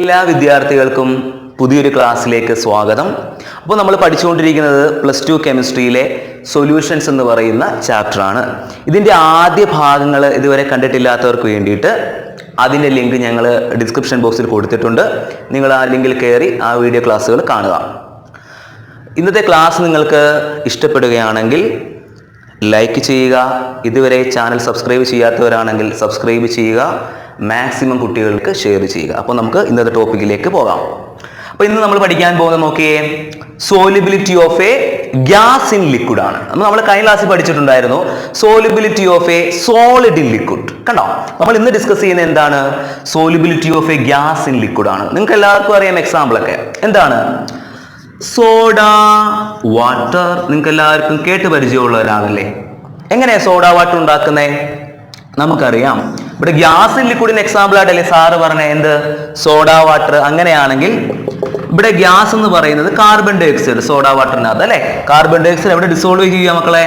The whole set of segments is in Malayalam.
എല്ലാ വിദ്യാർത്ഥികൾക്കും പുതിയൊരു ക്ലാസ്സിലേക്ക് സ്വാഗതം. അപ്പോൾ നമ്മൾ പഠിച്ചുകൊണ്ടിരിക്കുന്നത് +2 കെമിസ്ട്രിയിലെ സൊല്യൂഷൻസ് എന്ന് പറയുന്ന ചാപ്റ്ററാണ്. ഇതിൻ്റെ ആദ്യ ഭാഗങ്ങൾ ഇതുവരെ കണ്ടിട്ടില്ലാത്തവർക്ക് വേണ്ടിയിട്ട് അതിൻ്റെ ലിങ്ക് ഞങ്ങൾ ഡിസ്ക്രിപ്ഷൻ ബോക്സിൽ കൊടുത്തിട്ടുണ്ട്. നിങ്ങൾ ആ ലിങ്കിൽ കയറി ആ വീഡിയോ ക്ലാസ്സുകൾ കാണുക. ഇന്നത്തെ ക്ലാസ് നിങ്ങൾക്ക് ഇഷ്ടപ്പെടുകയാണെങ്കിൽ ലൈക്ക് ചെയ്യുക. ഇതുവരെ ചാനൽ സബ്സ്ക്രൈബ് ചെയ്യാത്തവരാണെങ്കിൽ സബ്സ്ക്രൈബ് ചെയ്യുക. മാക്സിമം കുട്ടികൾക്ക് ഷെയർ ചെയ്യുക. അപ്പോൾ നമുക്ക് ഇന്നത്തെ ടോപ്പിക്കിലേക്ക് പോകാം. അപ്പോൾ ഇന്ന് നമ്മൾ പഠിക്കാൻ പോകുന്നത് നോക്കിയേ, solubility of a gas in liquid ആണ്. നമ്മൾ കഴിഞ്ഞ ക്ലാസ്സിൽ പഠിച്ചിട്ടുണ്ടായിരുന്നു solubility of a solid in liquid. കണ്ടോ, നമ്മൾ ഇന്ന് ഡിസ്കസ് ചെയ്യുന്നത് എന്താണ്? Solubility of a gas in liquid ആണ്. നിങ്ങൾക്ക് എല്ലാവർക്കും അറിയാം എക്സാമ്പിളൊക്കെ. എന്താണ്? Soda water. നിങ്ങൾക്ക് എല്ലാവർക്കും കേട്ട് പരിചയമുള്ളവരാണല്ലേ. എങ്ങനെയാ സോഡ വാട്ടർ ഉണ്ടാക്കുന്നത്? നമുക്കറിയാം. ഇവിടെ ഗ്യാസ് ഇൻ ലിക്വിഡിന് എക്സാമ്പിൾ ആയിട്ടല്ലേ സാറ് പറഞ്ഞ എന്ത്? Soda water. അങ്ങനെയാണെങ്കിൽ ഇവിടെ ഗ്യാസ് എന്ന് പറയുന്നത് കാർബൺ ഡൈ ഓക്സൈഡ്. സോഡ വാട്ടറിനകത്ത് അല്ലെ കാർബൺ ഡൈ ഓക്സൈഡ് എവിടെ ഡിസോൾവ് ചെയ്യുക മക്കളെ?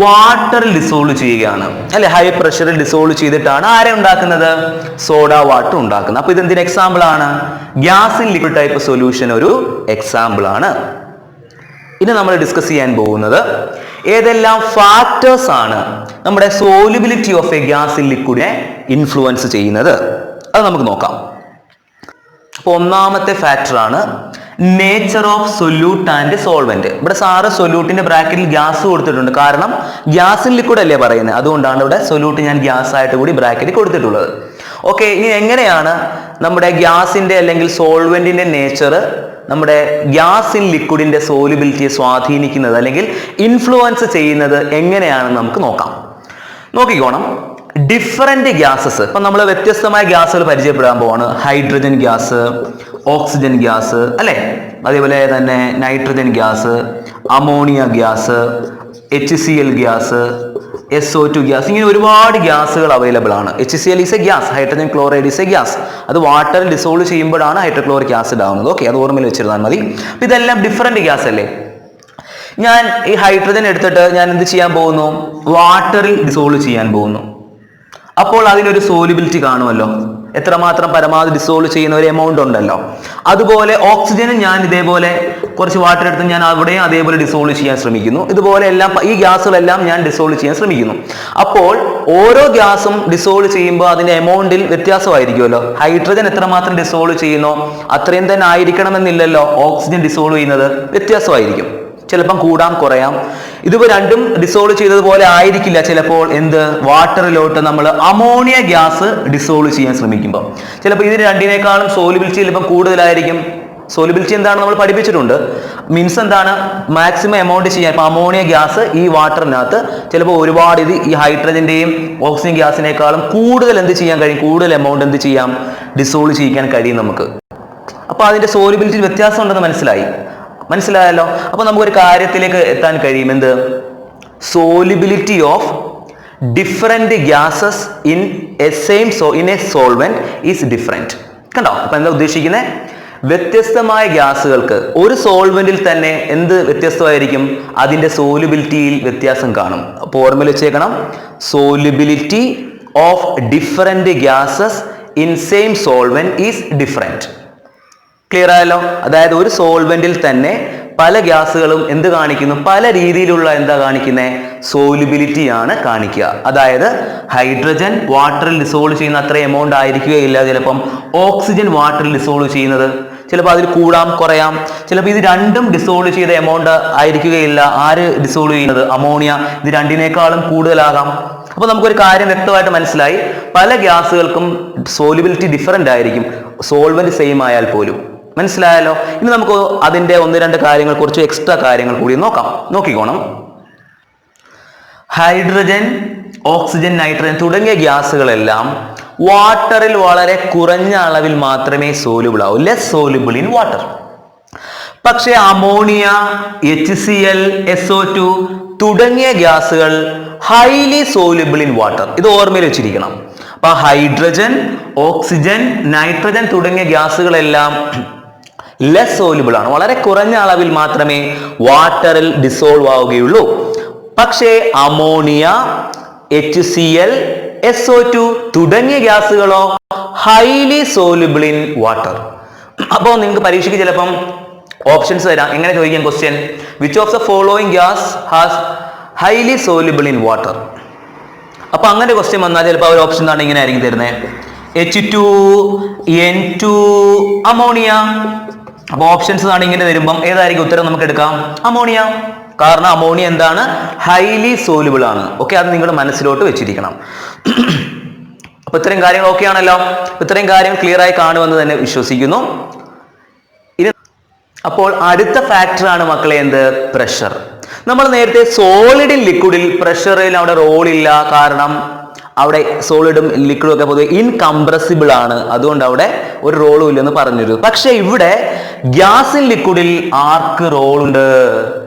വാട്ടറിൽ ഡിസോൾവ് ചെയ്യുകയാണ് അല്ലെ. ഹൈ പ്രഷറിൽ ഡിസോൾവ് ചെയ്തിട്ടാണ് ആരെ ഉണ്ടാക്കുന്നത്? സോഡ വാട്ടർ ഉണ്ടാക്കുന്നത്. അപ്പൊ ഇതെന്തിന് എക്സാമ്പിൾ ആണ്? Gas in liquid type solution ഒരു എക്സാമ്പിൾ ആണ്. ഇനി നമ്മൾ ഡിസ്കസ് ചെയ്യാൻ പോകുന്നത് ഏതെല്ലാം ഫാക്ടേഴ്സ് ആണ് നമ്മുടെ solubility of a gas in ലിക്വിഡിനെ ഇൻഫ്ലുവൻസ് ചെയ്യുന്നത്, അത് നമുക്ക് നോക്കാം. അപ്പോൾ ഒന്നാമത്തെ ഫാക്ടർ ആണ് nature of solute and solvent. ഇവിടെ സാറ് സൊല്യൂട്ടിന്റെ ബ്രാക്കറ്റിൽ ഗ്യാസ് കൊടുത്തിട്ടുണ്ട്. കാരണം ഗ്യാസ് ഇൻ ലിക്വിഡ് അല്ലേ പറയുന്നത്, അതുകൊണ്ടാണ് ഇവിടെ സൊല്യൂട്ട് ഞാൻ ഗ്യാസ് ആയിട്ട് കൂടി ബ്രാക്കറ്റിൽ കൊടുത്തിട്ടുള്ളത്. ഓക്കെ, ഇനി എങ്ങനെയാണ് നമ്മുടെ ഗ്യാസിന്റെ അല്ലെങ്കിൽ സോൾവെന്റിന്റെ നേച്ചർ നമ്മുടെ ഗ്യാസ് ഇൻ ലിക്വിഡിന്റെ സോലിബിലിറ്റിയെ സ്വാധീനിക്കുന്നത് അല്ലെങ്കിൽ ഇൻഫ്ലുവൻസ് ചെയ്യുന്നത് എങ്ങനെയാണെന്ന് നമുക്ക് നോക്കാം. നോക്കിക്കോണം. ഡിഫറെന്റ് ഗ്യാസസ്, ഇപ്പൊ നമ്മൾ വ്യത്യസ്തമായ ഗ്യാസുകൾ പരിചയപ്പെടാൻ പോവാണ്. ഹൈഡ്രജൻ ഗ്യാസ്, ഓക്സിജൻ ഗ്യാസ് അല്ലെ, അതേപോലെ തന്നെ nitrogen gas, ammonia gas, HCl gas, SO2 gas, ഇങ്ങനെ ഒരുപാട് ഗ്യാസുകൾ അവൈലബിൾ ആണ്. HCl is A gas, hydrogen chloride is A gas. അത് വാട്ടറിൽ ഡിസോൾവ് ചെയ്യുമ്പോഴാണ് ഹൈഡ്രോക്ലോറിക് ആസിഡ് ആവുന്നത്. ഓക്കെ, അത് ഓർമ്മയിൽ വെച്ചിരുന്നാൽ മതി. അപ്പൊ ഇതെല്ലാം ഡിഫറെന്റ് ഗ്യാസ് അല്ലേ. ഞാൻ ഈ ഹൈഡ്രജൻ എടുത്തിട്ട് ഞാൻ എന്ത് ചെയ്യാൻ പോകുന്നു? വാട്ടറിൽ ഡിസോൾവ് ചെയ്യാൻ പോകുന്നു. അപ്പോൾ അതിനൊരു സോലിബിലിറ്റി കാണുമല്ലോ. എത്രമാത്രം പരമാവധി ഡിസോൾവ് ചെയ്യുന്ന ഒരു എമൗണ്ട് ഉണ്ടല്ലോ. അതുപോലെ ഓക്സിജനും ഞാൻ ഇതേപോലെ കുറച്ച് വാട്ടർ എടുത്ത് ഞാൻ അവിടെ അതേപോലെ ഡിസോൾവ് ചെയ്യാൻ ശ്രമിക്കുന്നു. ഇതുപോലെ എല്ലാം ഈ ഗ്യാസുകളെല്ലാം ഞാൻ ഡിസോൾവ് ചെയ്യാൻ ശ്രമിക്കുന്നു. അപ്പോൾ ഓരോ ഗ്യാസും ഡിസോൾവ് ചെയ്യുമ്പോൾ അതിന്റെ എമൗണ്ടിൽ വ്യത്യാസമായിരിക്കുമല്ലോ. ഹൈഡ്രജൻ എത്രമാത്രം ഡിസോൾവ് ചെയ്യുന്നോ അത്രയും തന്നെ ആയിരിക്കണമെന്നില്ലല്ലോ ഓക്സിജൻ ഡിസോൾവ് ചെയ്യുന്നത്. വ്യത്യാസമായിരിക്കും, ചിലപ്പം കൂടാം കുറയാം. ഇതിപ്പോ രണ്ടും ഡിസോൾവ് ചെയ്തതുപോലെ ആയിരിക്കില്ല. ചിലപ്പോൾ എന്ത് വാട്ടറിലോട്ട് നമ്മൾ അമോണിയ ഗ്യാസ് ഡിസോൾവ് ചെയ്യാൻ ശ്രമിക്കുമ്പോൾ ചിലപ്പോൾ ഇതിന് രണ്ടിനേക്കാളും സോലിബിലിറ്റി ചിലപ്പം കൂടുതലായിരിക്കും. സോലിബിലിറ്റി എന്താണ് നമ്മൾ പഠിപ്പിച്ചിട്ടുണ്ട്. മീൻസ് എന്താണ്? മാക്സിമം എമൗണ്ട് ചെയ്യാൻ. ഇപ്പൊ അമോണിയ ഗ്യാസ് ഈ വാട്ടറിനകത്ത് ചിലപ്പോൾ ഒരുപാട് ഇത് ഈ ഹൈഡ്രജന്റെയും ഓക്സിജൻ ഗ്യാസിനേക്കാളും കൂടുതൽ എന്ത് ചെയ്യാൻ കഴിയും? കൂടുതൽ എമൗണ്ട് എന്ത് ചെയ്യാം? ഡിസോൾവ് ചെയ്യാൻ കഴിയും നമുക്ക്. അപ്പൊ അതിന്റെ സോലിബിലിറ്റി വ്യത്യാസം ഉണ്ടെന്ന് മനസ്സിലായല്ലോ. അപ്പൊ നമുക്കൊരു കാര്യത്തിലേക്ക് എത്താൻ കഴിയും. എന്ത്? Solubility of different gases in A solvent is different. കണ്ടോ, അപ്പൊ എന്താ ഉദ്ദേശിക്കുന്നത്? വ്യത്യസ്തമായ ഗ്യാസുകൾക്ക് ഒരു സോൾവെന്റിൽ തന്നെ എന്ത് വ്യത്യസ്തമായിരിക്കും? അതിന്റെ സോലിബിലിറ്റിയിൽ വ്യത്യാസം കാണും. അപ്പോൾ ഓർമ്മയിൽ വെച്ചേക്കണം, solubility of different gases in same solvent is different. Clear ആയല്ലോ. അതായത് ഒരു സോൾവെന്റിൽ തന്നെ പല ഗ്യാസുകളും എന്ത് കാണിക്കുന്നു? പല രീതിയിലുള്ള എന്താ കാണിക്കുന്നത്? സോലിബിലിറ്റി ആണ് കാണിക്കുക. അതായത് ഹൈഡ്രജൻ വാട്ടറിൽ ഡിസോൾവ് ചെയ്യുന്ന അത്ര എമൗണ്ട് ആയിരിക്കുകയില്ല. ചിലപ്പം ഓക്സിജൻ വാട്ടറിൽ ഡിസോൾവ് ചെയ്യുന്നത് ചിലപ്പോൾ അതിൽ കൂടാം കുറയാം. ചിലപ്പോൾ ഇത് രണ്ടും ഡിസോൾവ് ചെയ്ത എമൗണ്ട് ആയിരിക്കുകയില്ല. ആര് ഡിസോൾവ് ചെയ്യുന്നത്? അമോണിയ. ഇത് രണ്ടിനേക്കാളും കൂടുതലാകാം. അപ്പൊ നമുക്കൊരു കാര്യം വ്യക്തമായിട്ട് മനസ്സിലായി, പല ഗ്യാസുകൾക്കും സോലിബിലിറ്റി ഡിഫറെന്റ് ആയിരിക്കും, സോൾവെന്റ് സെയിം ആയാൽ പോലും. മനസ്സിലായല്ലോ. ഇനി നമുക്ക് അതിന്റെ ഒന്ന് രണ്ട് കാര്യങ്ങൾ, കുറച്ച് എക്സ്ട്രാ കാര്യങ്ങൾ കൂടി നോക്കിക്കോണം. ഹൈഡ്രജൻ, ഓക്സിജൻ, നൈട്രജൻ തുടങ്ങിയ ഗ്യാസുകളെല്ലാം വാട്ടറിൽ വളരെ കുറഞ്ഞ അളവിൽ മാത്രമേ സോലുബിൾ ആവൂ, ലെസ് സോലുബിൾ ഇൻ വാട്ടർ. പക്ഷേ അമോണിയ, HCl, SO2 തുടങ്ങിയ ഗ്യാസുകൾ ഹൈലി സോലുബിൾ ഇൻ വാട്ടർ. ഇത് ഓർമ്മയിൽ വെച്ചിരിക്കണം. അപ്പൊ ഹൈഡ്രജൻ, ഓക്സിജൻ, നൈട്രജൻ തുടങ്ങിയ ഗ്യാസുകളെല്ലാം ലെസ് സോലുബിൾ ആണ്, വളരെ കുറഞ്ഞ അളവിൽ മാത്രമേ വാട്ടറിൽ ഡിസോൾവ് ആവുകയുള്ളൂ. പക്ഷേ അമോണിയ, HCl, SO2 തുടങ്ങിയ ഗ്യാസുകളോ ഹൈലി സോലുബിൾ ഇൻ വാട്ടർ. അപ്പോൾ നിങ്ങൾക്ക് പരീക്ഷയ്ക്ക് ചിലപ്പം ഓപ്ഷൻസ് തരാം. എങ്ങനെ ചോദിക്കാം question? Which of the following gas has highly soluble in water? അപ്പൊ അങ്ങനെ ക്വസ്റ്റ്യൻ വന്നാൽ ചിലപ്പോൾ ഒരു ഓപ്ഷൻ എന്താണ് ഇങ്ങനെ ആയിരിക്കും തരുന്നത്, H2N2 അമോണിയ. അപ്പൊ ഓപ്ഷൻസ് ആണ് ഇങ്ങനെ വരുമ്പം ഏതായിരിക്കും ഉത്തരം നമുക്ക് എടുക്കാം? അമോണിയ. കാരണം അമോണിയ എന്താണ്? ഹൈലി സോലുബിൾ ആണ്. ഓക്കെ, അത് നിങ്ങൾ മനസ്സിലോട്ട് വെച്ചിരിക്കണം. അപ്പൊ ഇത്രയും കാര്യങ്ങൾ ഓക്കെ ആണല്ലോ. ഇത്രയും കാര്യങ്ങൾ ക്ലിയർ ആയി കാണുമെന്ന് തന്നെ വിശ്വസിക്കുന്നു. ഇനി അപ്പോൾ അടുത്ത ഫാക്ടറാണ് മക്കളെ എന്ത്? പ്രഷർ. നമ്മൾ നേരത്തെ സോളിഡും ലിക്വിഡിൽ പ്രഷറിൽ അവിടെ റോളില്ല. കാരണം അവിടെ സോളിഡും ലിക്വിഡും ഒക്കെ പൊതുവെ ഇൻകംപ്രസിബിൾ ആണ്, അതുകൊണ്ട് അവിടെ ഒരു റോളും ഇല്ലെന്ന് പറഞ്ഞിരുന്നു. പക്ഷെ ഇവിടെ ഗ്യാസിൻ ലിക്വിഡിൽ ആർക്ക് റോളുണ്ട്?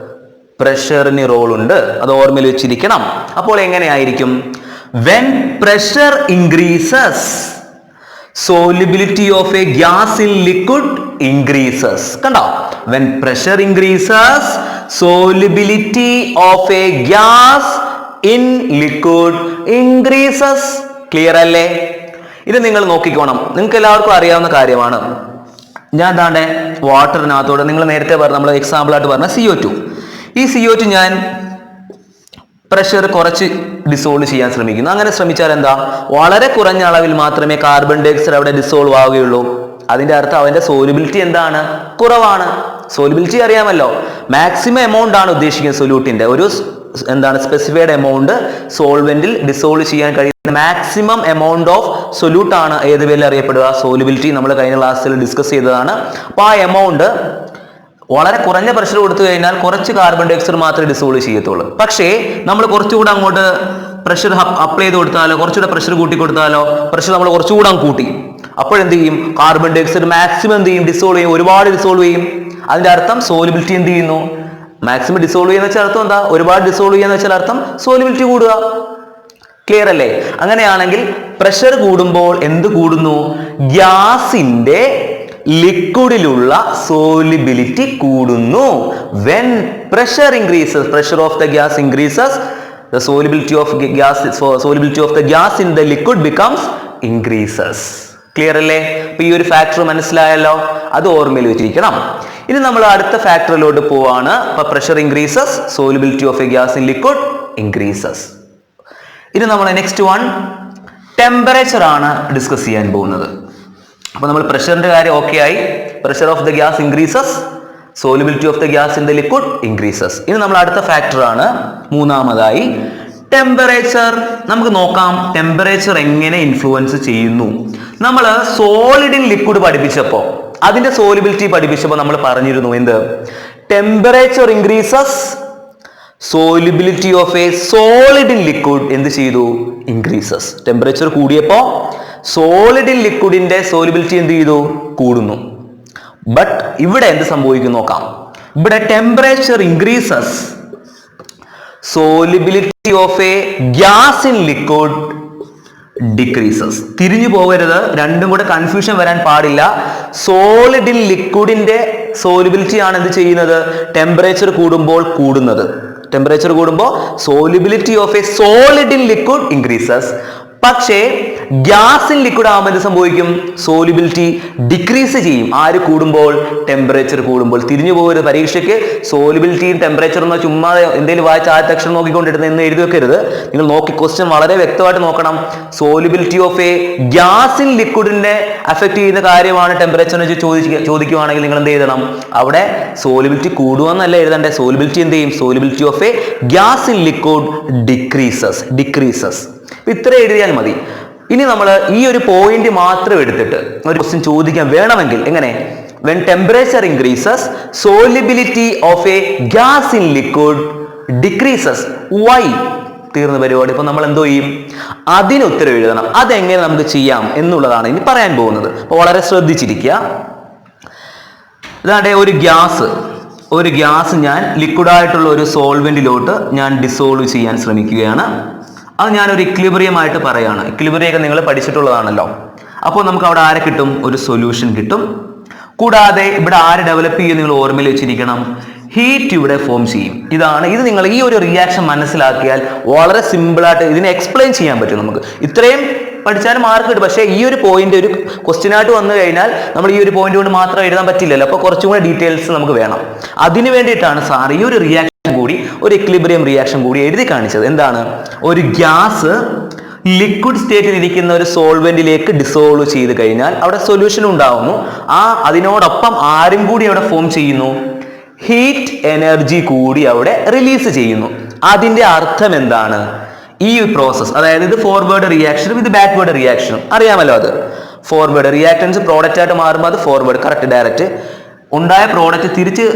പ്രഷറിന് റോളുണ്ട്. അത് ഓർമ്മയിൽ വെച്ചിരിക്കണം. അപ്പോൾ എങ്ങനെയായിരിക്കും? when pressure increases, solubility of a gas in liquid increases. കണ്ടോ? when pressure increases, solubility of a gas in liquid increases. Clear അല്ലേ? ഇത് നിങ്ങൾ നോക്കിക്കോണം. നിങ്ങൾക്ക് എല്ലാവർക്കും അറിയാവുന്ന കാര്യമാണ്. ഞാൻ താണ്ടെ വാട്ടറിനകത്തോടെ നിങ്ങൾ നേരത്തെ പറഞ്ഞ നമ്മൾ എക്സാമ്പിൾ ആയിട്ട് പറഞ്ഞ CO2. ഈ CO2 ഞാൻ പ്രഷർ കുറച്ച് ഡിസോൾവ് ചെയ്യാൻ ശ്രമിക്കുന്നു. അങ്ങനെ ശ്രമിച്ചാൽ എന്താ? വളരെ കുറഞ്ഞ അളവിൽ മാത്രമേ കാർബൺ ഡൈ ഓക്സൈഡ് അവിടെ ഡിസോൾവ് ആവുകയുള്ളൂ. അതിന്റെ അർത്ഥം അവന്റെ സോലുബിലിറ്റി എന്താണ്? കുറവാണ്. സോലുബിലിറ്റി അറിയാമല്ലോ, മാക്സിമം എമൗണ്ട് ആണ് ഉദ്ദേശിക്കുന്നത്. സൊല്യൂട്ടിന്റെ ഒരു എന്താണ് സ്പെസിഫൈഡ് എമൗണ്ട് സോൾവെന്റിൽ ഡിസോൾവ് ചെയ്യാൻ കഴിയുന്ന മാക്സിമം എമൗണ്ട് ഓഫ് സൊല്യൂട്ട് ആണ് ഏത് പേരിൽ അറിയപ്പെടുക? സോലുബിലിറ്റി. നമ്മൾ കഴിഞ്ഞ ക്ലാസ്സിൽ ഡിസ്കസ് ചെയ്തതാണ്. അപ്പൊ ആ എമൗണ്ട് വളരെ കുറഞ്ഞ പ്രഷർ കൊടുത്തു കഴിഞ്ഞാൽ കുറച്ച് കാർബൺ ഡൈ ഓക്സൈഡ് മാത്രമേ ഡിസോൾവ് ചെയ്യത്തുള്ളൂ. പക്ഷേ നമ്മൾ കുറച്ചുകൂടെ അങ്ങോട്ട് പ്രഷർ അപ്ലൈ ചെയ്ത് കൊടുത്താലോ, കുറച്ചുകൂടെ പ്രഷർ കൂട്ടി കൊടുത്താലോ, പ്രഷർ നമ്മൾ കുറച്ചുകൂടെ കൂട്ടി, അപ്പോഴെന്ത് ചെയ്യും? കാർബൺ ഡൈ ഓക്സൈഡ് മാക്സിമം എന്ത് ചെയ്യും? ഡിസോൾവ് ചെയ്യും, ഒരുപാട് ഡിസോൾവ് ചെയ്യും. അതിന്റെ അർത്ഥം സോലുബിലിറ്റി എന്ത് ചെയ്യുന്നു? മാക്സിമം ഡിസോൾവ് ചെയ്യുന്ന വെച്ചാൽ അർത്ഥം എന്താ? ഒരുപാട് ഡിസോൾവ് ചെയ്യുന്ന വെച്ചാൽ അർത്ഥം സോലുബിലിറ്റി കൂടുക. ക്ലിയർ അല്ലേ? അങ്ങനെയാണെങ്കിൽ പ്രഷർ കൂടുമ്പോൾ എന്ത് കൂടുന്നു? ഗ്യാസിന്റെ ലിക്വിഡിലുള്ള സോലിബിലിറ്റി കൂടുന്നു. when pressure increases, pressure of the gas increases, the solubility of the gas in the liquid becomes increases. Clear അല്ലേ? അപ്പൊ ഈ ഒരു ഫാക്ടർ മനസ്സിലായല്ലോ, അത് ഓർമ്മയിൽ വെച്ചിരിക്കണം. ഇനി നമ്മൾ അടുത്ത ഫാക്ടറിലോട്ട് പോവാണ്. അപ്പൊ pressure increases, solubility of a gas in liquid increases. ഇനി നമ്മൾ നെക്സ്റ്റ് വൺ ടെമ്പറേച്ചർ ആണ് ഡിസ്കസ് ചെയ്യാൻ പോകുന്നത്. അപ്പൊ നമ്മൾ പ്രഷറിന്റെ കാര്യം ഓക്കെ ആയി. Pressure of the gas increases, solubility of the gas in the liquid increases. ഇനി നമ്മൾ അടുത്ത ഫാക്ടർ ആണ് മൂന്നാമതായി ടെമ്പറേച്ചർ. നമുക്ക് നോക്കാം ടെമ്പറേച്ചർ എങ്ങനെ ഇൻഫ്ലുവൻസ് ചെയ്യുന്നു. നമ്മൾ സോളിഡ് ഇൻ ലിക്വിഡ് പഠിപ്പിച്ചപ്പോൾ, അതിന്റെ സോലിബിലിറ്റി പഠിപ്പിച്ചപ്പോൾ നമ്മൾ പറഞ്ഞിരുന്നു എന്ത്? Temperature increases, solubility of a solid in liquid എന്ത് ചെയ്തു? ഇൻക്രീസസ്. ടെമ്പറേച്ചർ കൂടിയപ്പോ സോളിഡ് ഇൻ ലിക്വിഡിന്റെ സോലിബിലിറ്റി എന്ത് ചെയ്തു? കൂടുന്നു. ബട്ട് ഇവിടെ എന്ത് സംഭവിക്കും നോക്കാം. ഇവിടെ temperature increases, solubility of a gas in liquid decreases. തിരിഞ്ഞു പോകരുത്, രണ്ടും കൂടെ കൺഫ്യൂഷൻ വരാൻ പാടില്ല. സോളിഡ് ഇൻ ലിക്വിഡിന്റെ സോലിബിലിറ്റി ആണ് എന്ത് ചെയ്യുന്നത്? ടെമ്പറേച്ചർ കൂടുമ്പോൾ കൂടുന്നത്. ടെമ്പറേച്ചർ കൂടുമ്പോൾ solubility of a solid in liquid increases. പക്ഷേ ഗ്യാസ് ഇൻ ലിക്വിഡ് ആകുമ്പോൾ എന്ത് സംഭവിക്കും? സോലിബിലിറ്റി ഡിക്രീസ് ചെയ്യും. ആര് കൂടുമ്പോൾ? ടെമ്പറേച്ചർ കൂടുമ്പോൾ. തിരിഞ്ഞു പോകരുത്. പരീക്ഷയ്ക്ക് സോലിബിലിറ്റിയും ടെമ്പറേച്ചർ എന്നോ ചുമ്മാ എന്തെങ്കിലും വായിച്ച ആദ്യത്തെ അക്ഷരം നോക്കിക്കൊണ്ടിരുന്ന എന്ന് എഴുതി വെക്കരുത്. നിങ്ങൾ നോക്കി ക്വസ്റ്റ്യൻ വളരെ വ്യക്തമായിട്ട് നോക്കണം. Solubility of a gas in ലിക്വിഡിനെ അഫക്ട് ചെയ്യുന്ന കാര്യമാണ് ടെമ്പറേച്ചർ എന്ന് ചോദിക്കുവാണെങ്കിൽ നിങ്ങൾ എന്ത് എഴുതണം? അവിടെ സോലിബിലിറ്റി കൂടുമെന്നല്ല എഴുതണ്ടേ. സോലിബിലിറ്റി എന്ത് ചെയ്യും? Solubility of a gas in liquid decreases. ഇത്ര എഴുതിയാൽ മതി. ഇനി നമ്മൾ ഈ ഒരു പോയിന്റ് മാത്രം എടുത്തിട്ട് ഒരു ക്വസ്റ്റ്യൻ ചോദിക്കാൻ വേണമെങ്കിൽ എങ്ങനെ? when temperature increases, solubility of a gas in liquid decreases. why? തീർന്ന പരിപാടി. ഇപ്പൊ നമ്മൾ എന്തോ ചെയ്യും? അതിന് ഉത്തരം എഴുതണം. അതെങ്ങനെ നമുക്ക് ചെയ്യാം എന്നുള്ളതാണ് ഇനി പറയാൻ പോകുന്നത്. അപ്പൊ വളരെ ശ്രദ്ധിച്ചിരിക്കുക. ഇതാണ്ടെ ഒരു ഗ്യാസ് ഞാൻ ലിക്വിഡായിട്ടുള്ള ഒരു സോൾവെന്റിലോട്ട് ഞാൻ ഡിസോൾവ് ചെയ്യാൻ ശ്രമിക്കുകയാണ്. അത് ഞാനൊരു ഇക്വിലിബ്രിയം ആയിട്ട് പറയാണ്. ഇക്വിലിബ്രിയം ഒക്കെ നിങ്ങൾ പഠിച്ചിട്ടുള്ളതാണല്ലോ. അപ്പോൾ നമുക്ക് അവിടെ ആരെ കിട്ടും? ഒരു സൊല്യൂഷൻ കിട്ടും. കൂടാതെ ഇവിടെ ആര് ഡെവലപ്പ് ചെയ്യും നിങ്ങൾ ഓർമ്മയിൽ വെച്ചിരിക്കണം? ഹീറ്റ് ഇവിടെ ഫോം ചെയ്യും. ഇത് നിങ്ങൾ ഈ ഒരു റിയാക്ഷൻ മനസ്സിലാക്കിയാൽ വളരെ സിമ്പിളായിട്ട് ഇതിനെ എക്സ്പ്ലെയിൻ ചെയ്യാൻ പറ്റും. നമുക്ക് ഇത്രയും പഠിച്ചാലും മാർക്ക് കിട്ടും. പക്ഷേ ഈ ഒരു പോയിന്റ് ഒരു ക്വസ്റ്റ്യൻ ആയിട്ട് വന്നു കഴിഞ്ഞാൽ നമ്മൾ ഈ ഒരു പോയിന്റ് കൊണ്ട് മാത്രം എഴുതാൻ പറ്റില്ലല്ലോ. അപ്പോൾ കുറച്ചും കൂടെ ഡീറ്റെയിൽസ് നമുക്ക് വേണം. അതിന് വേണ്ടിയിട്ടാണ് സാർ ഈ ഒരു റിയാക്ഷൻ കൂടി, ഒരു എക്വിലിബ്രിയം റിയാക്ഷൻ കൂടി എഴുതി കാണിച്ചത്. എന്താണ്? ഒരു ഗ്യാസ് ലിക്വിഡ് സ്റ്റേറ്റിൽ ഇരിക്കുന്ന ഒരു സോൾവെന്റിലേക്ക് ഡിസോൾവ് ചെയ്ത് കഴിഞ്ഞാൽ അവിടെ സൊല്യൂഷൻ ഉണ്ടാവുന്നു. അതിനോടൊപ്പം ആരും കൂടി അവിടെ ഫോം ചെയ്യുന്നു, ഹീറ്റ് എനർജി കൂടി അവിടെ റിലീസ് ചെയ്യുന്നു. അതിന്റെ അർത്ഥം എന്താണ്? ഈ പ്രോസസ്, അതായത് ഇത് ഫോർവേഡ് റിയാക്ഷനും ഇത് ബാക്ക്വേർഡ് റിയാക്ഷനും അറിയാമല്ലോ. അത് ഫോർവേഡ് റിയാക്ടൻസ് പ്രോഡക്റ്റ് ആയിട്ട് മാറുമ്പോൾ അത് ഫോർവേഡ്, കറക്റ്റ്, ഡയറക്റ്റ്. ഉണ്ടായ പ്രോഡക്റ്റ് തിരിച്ച്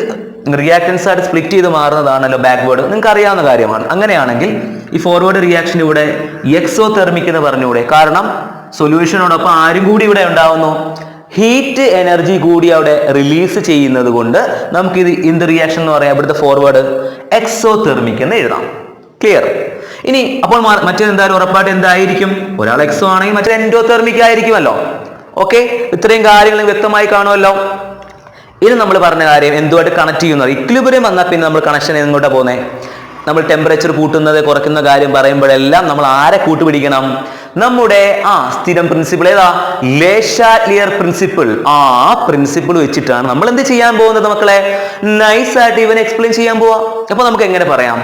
റിയാക്ടൻസ് ആയിട്ട് സ്പ്ലിറ്റ് ചെയ്ത് മാറുന്നതാണല്ലോ ബാക്ക്വേർഡ്. നിങ്ങൾക്ക് അറിയാവുന്ന കാര്യമാണ്. അങ്ങനെയാണെങ്കിൽ ഈ ഫോർവേഡ് റിയാക്ഷൻ ഇവിടെ എക്സോതെർമിക് എന്ന് പറഞ്ഞുകൂടെ? കാരണം സൊല്യൂഷനോടൊപ്പം ആരും കൂടി ഇവിടെ ഉണ്ടാവുന്നു, ഹീറ്റ് എനർജി കൂടി അവിടെ റിലീസ് ചെയ്യുന്നത് കൊണ്ട് നമുക്കിത് ഇന്ത് റിയാക്ഷൻ എന്ന് പറയാം. ഇവിടുത്തെ ഫോർവേഡ് എക്സോതെർമിക് എന്ന് എഴുതാം. ക്ലിയർ? ഇനി അപ്പോൾ മറ്റേതെന്തായാലും ഉറപ്പായിട്ട് എന്തായിരിക്കും? ഒരാൾ എക്സോ ആണെങ്കിൽ മറ്റേ എൻഡോതെർമിക് ആയിരിക്കുമല്ലോ. ഓക്കെ, ഇത്രയും കാര്യങ്ങൾ വ്യക്തമായി കാണുമല്ലോ. ഇനി നമ്മൾ പറഞ്ഞ കാര്യം എന്തുമായിട്ട് കണക്ട് ചെയ്യുന്നത്? ഇക്വിലിബ്രിയം വന്നാൽ പിന്നെ നമ്മൾ കണക്ഷൻ എങ്ങോട്ടാണ് പോകുന്നത്? നമ്മൾ ടെമ്പറേച്ചർ കൂട്ടുന്നത് കുറയ്ക്കുന്ന കാര്യം പറയുമ്പോഴെല്ലാം നമ്മൾ ആരെ കൂട്ടുപിടിക്കണം? നമ്മുടെ സ്ഥിരം പ്രിൻസിപ്പിൾ ഏതാ? ലെ ചാറ്റലിയർ പ്രിൻസിപ്പിൾ. ആ പ്രിൻസിപ്പിൾ വെച്ചിട്ടാണ് നമ്മൾ എന്ത് ചെയ്യാൻ പോകുന്നത് മക്കളെ? നൈസായിട്ട് ഇവൻ എക്സ്പ്ലെയിൻ ചെയ്യാൻ പോവാ. അപ്പൊ നമുക്ക് എങ്ങനെ പറയാം?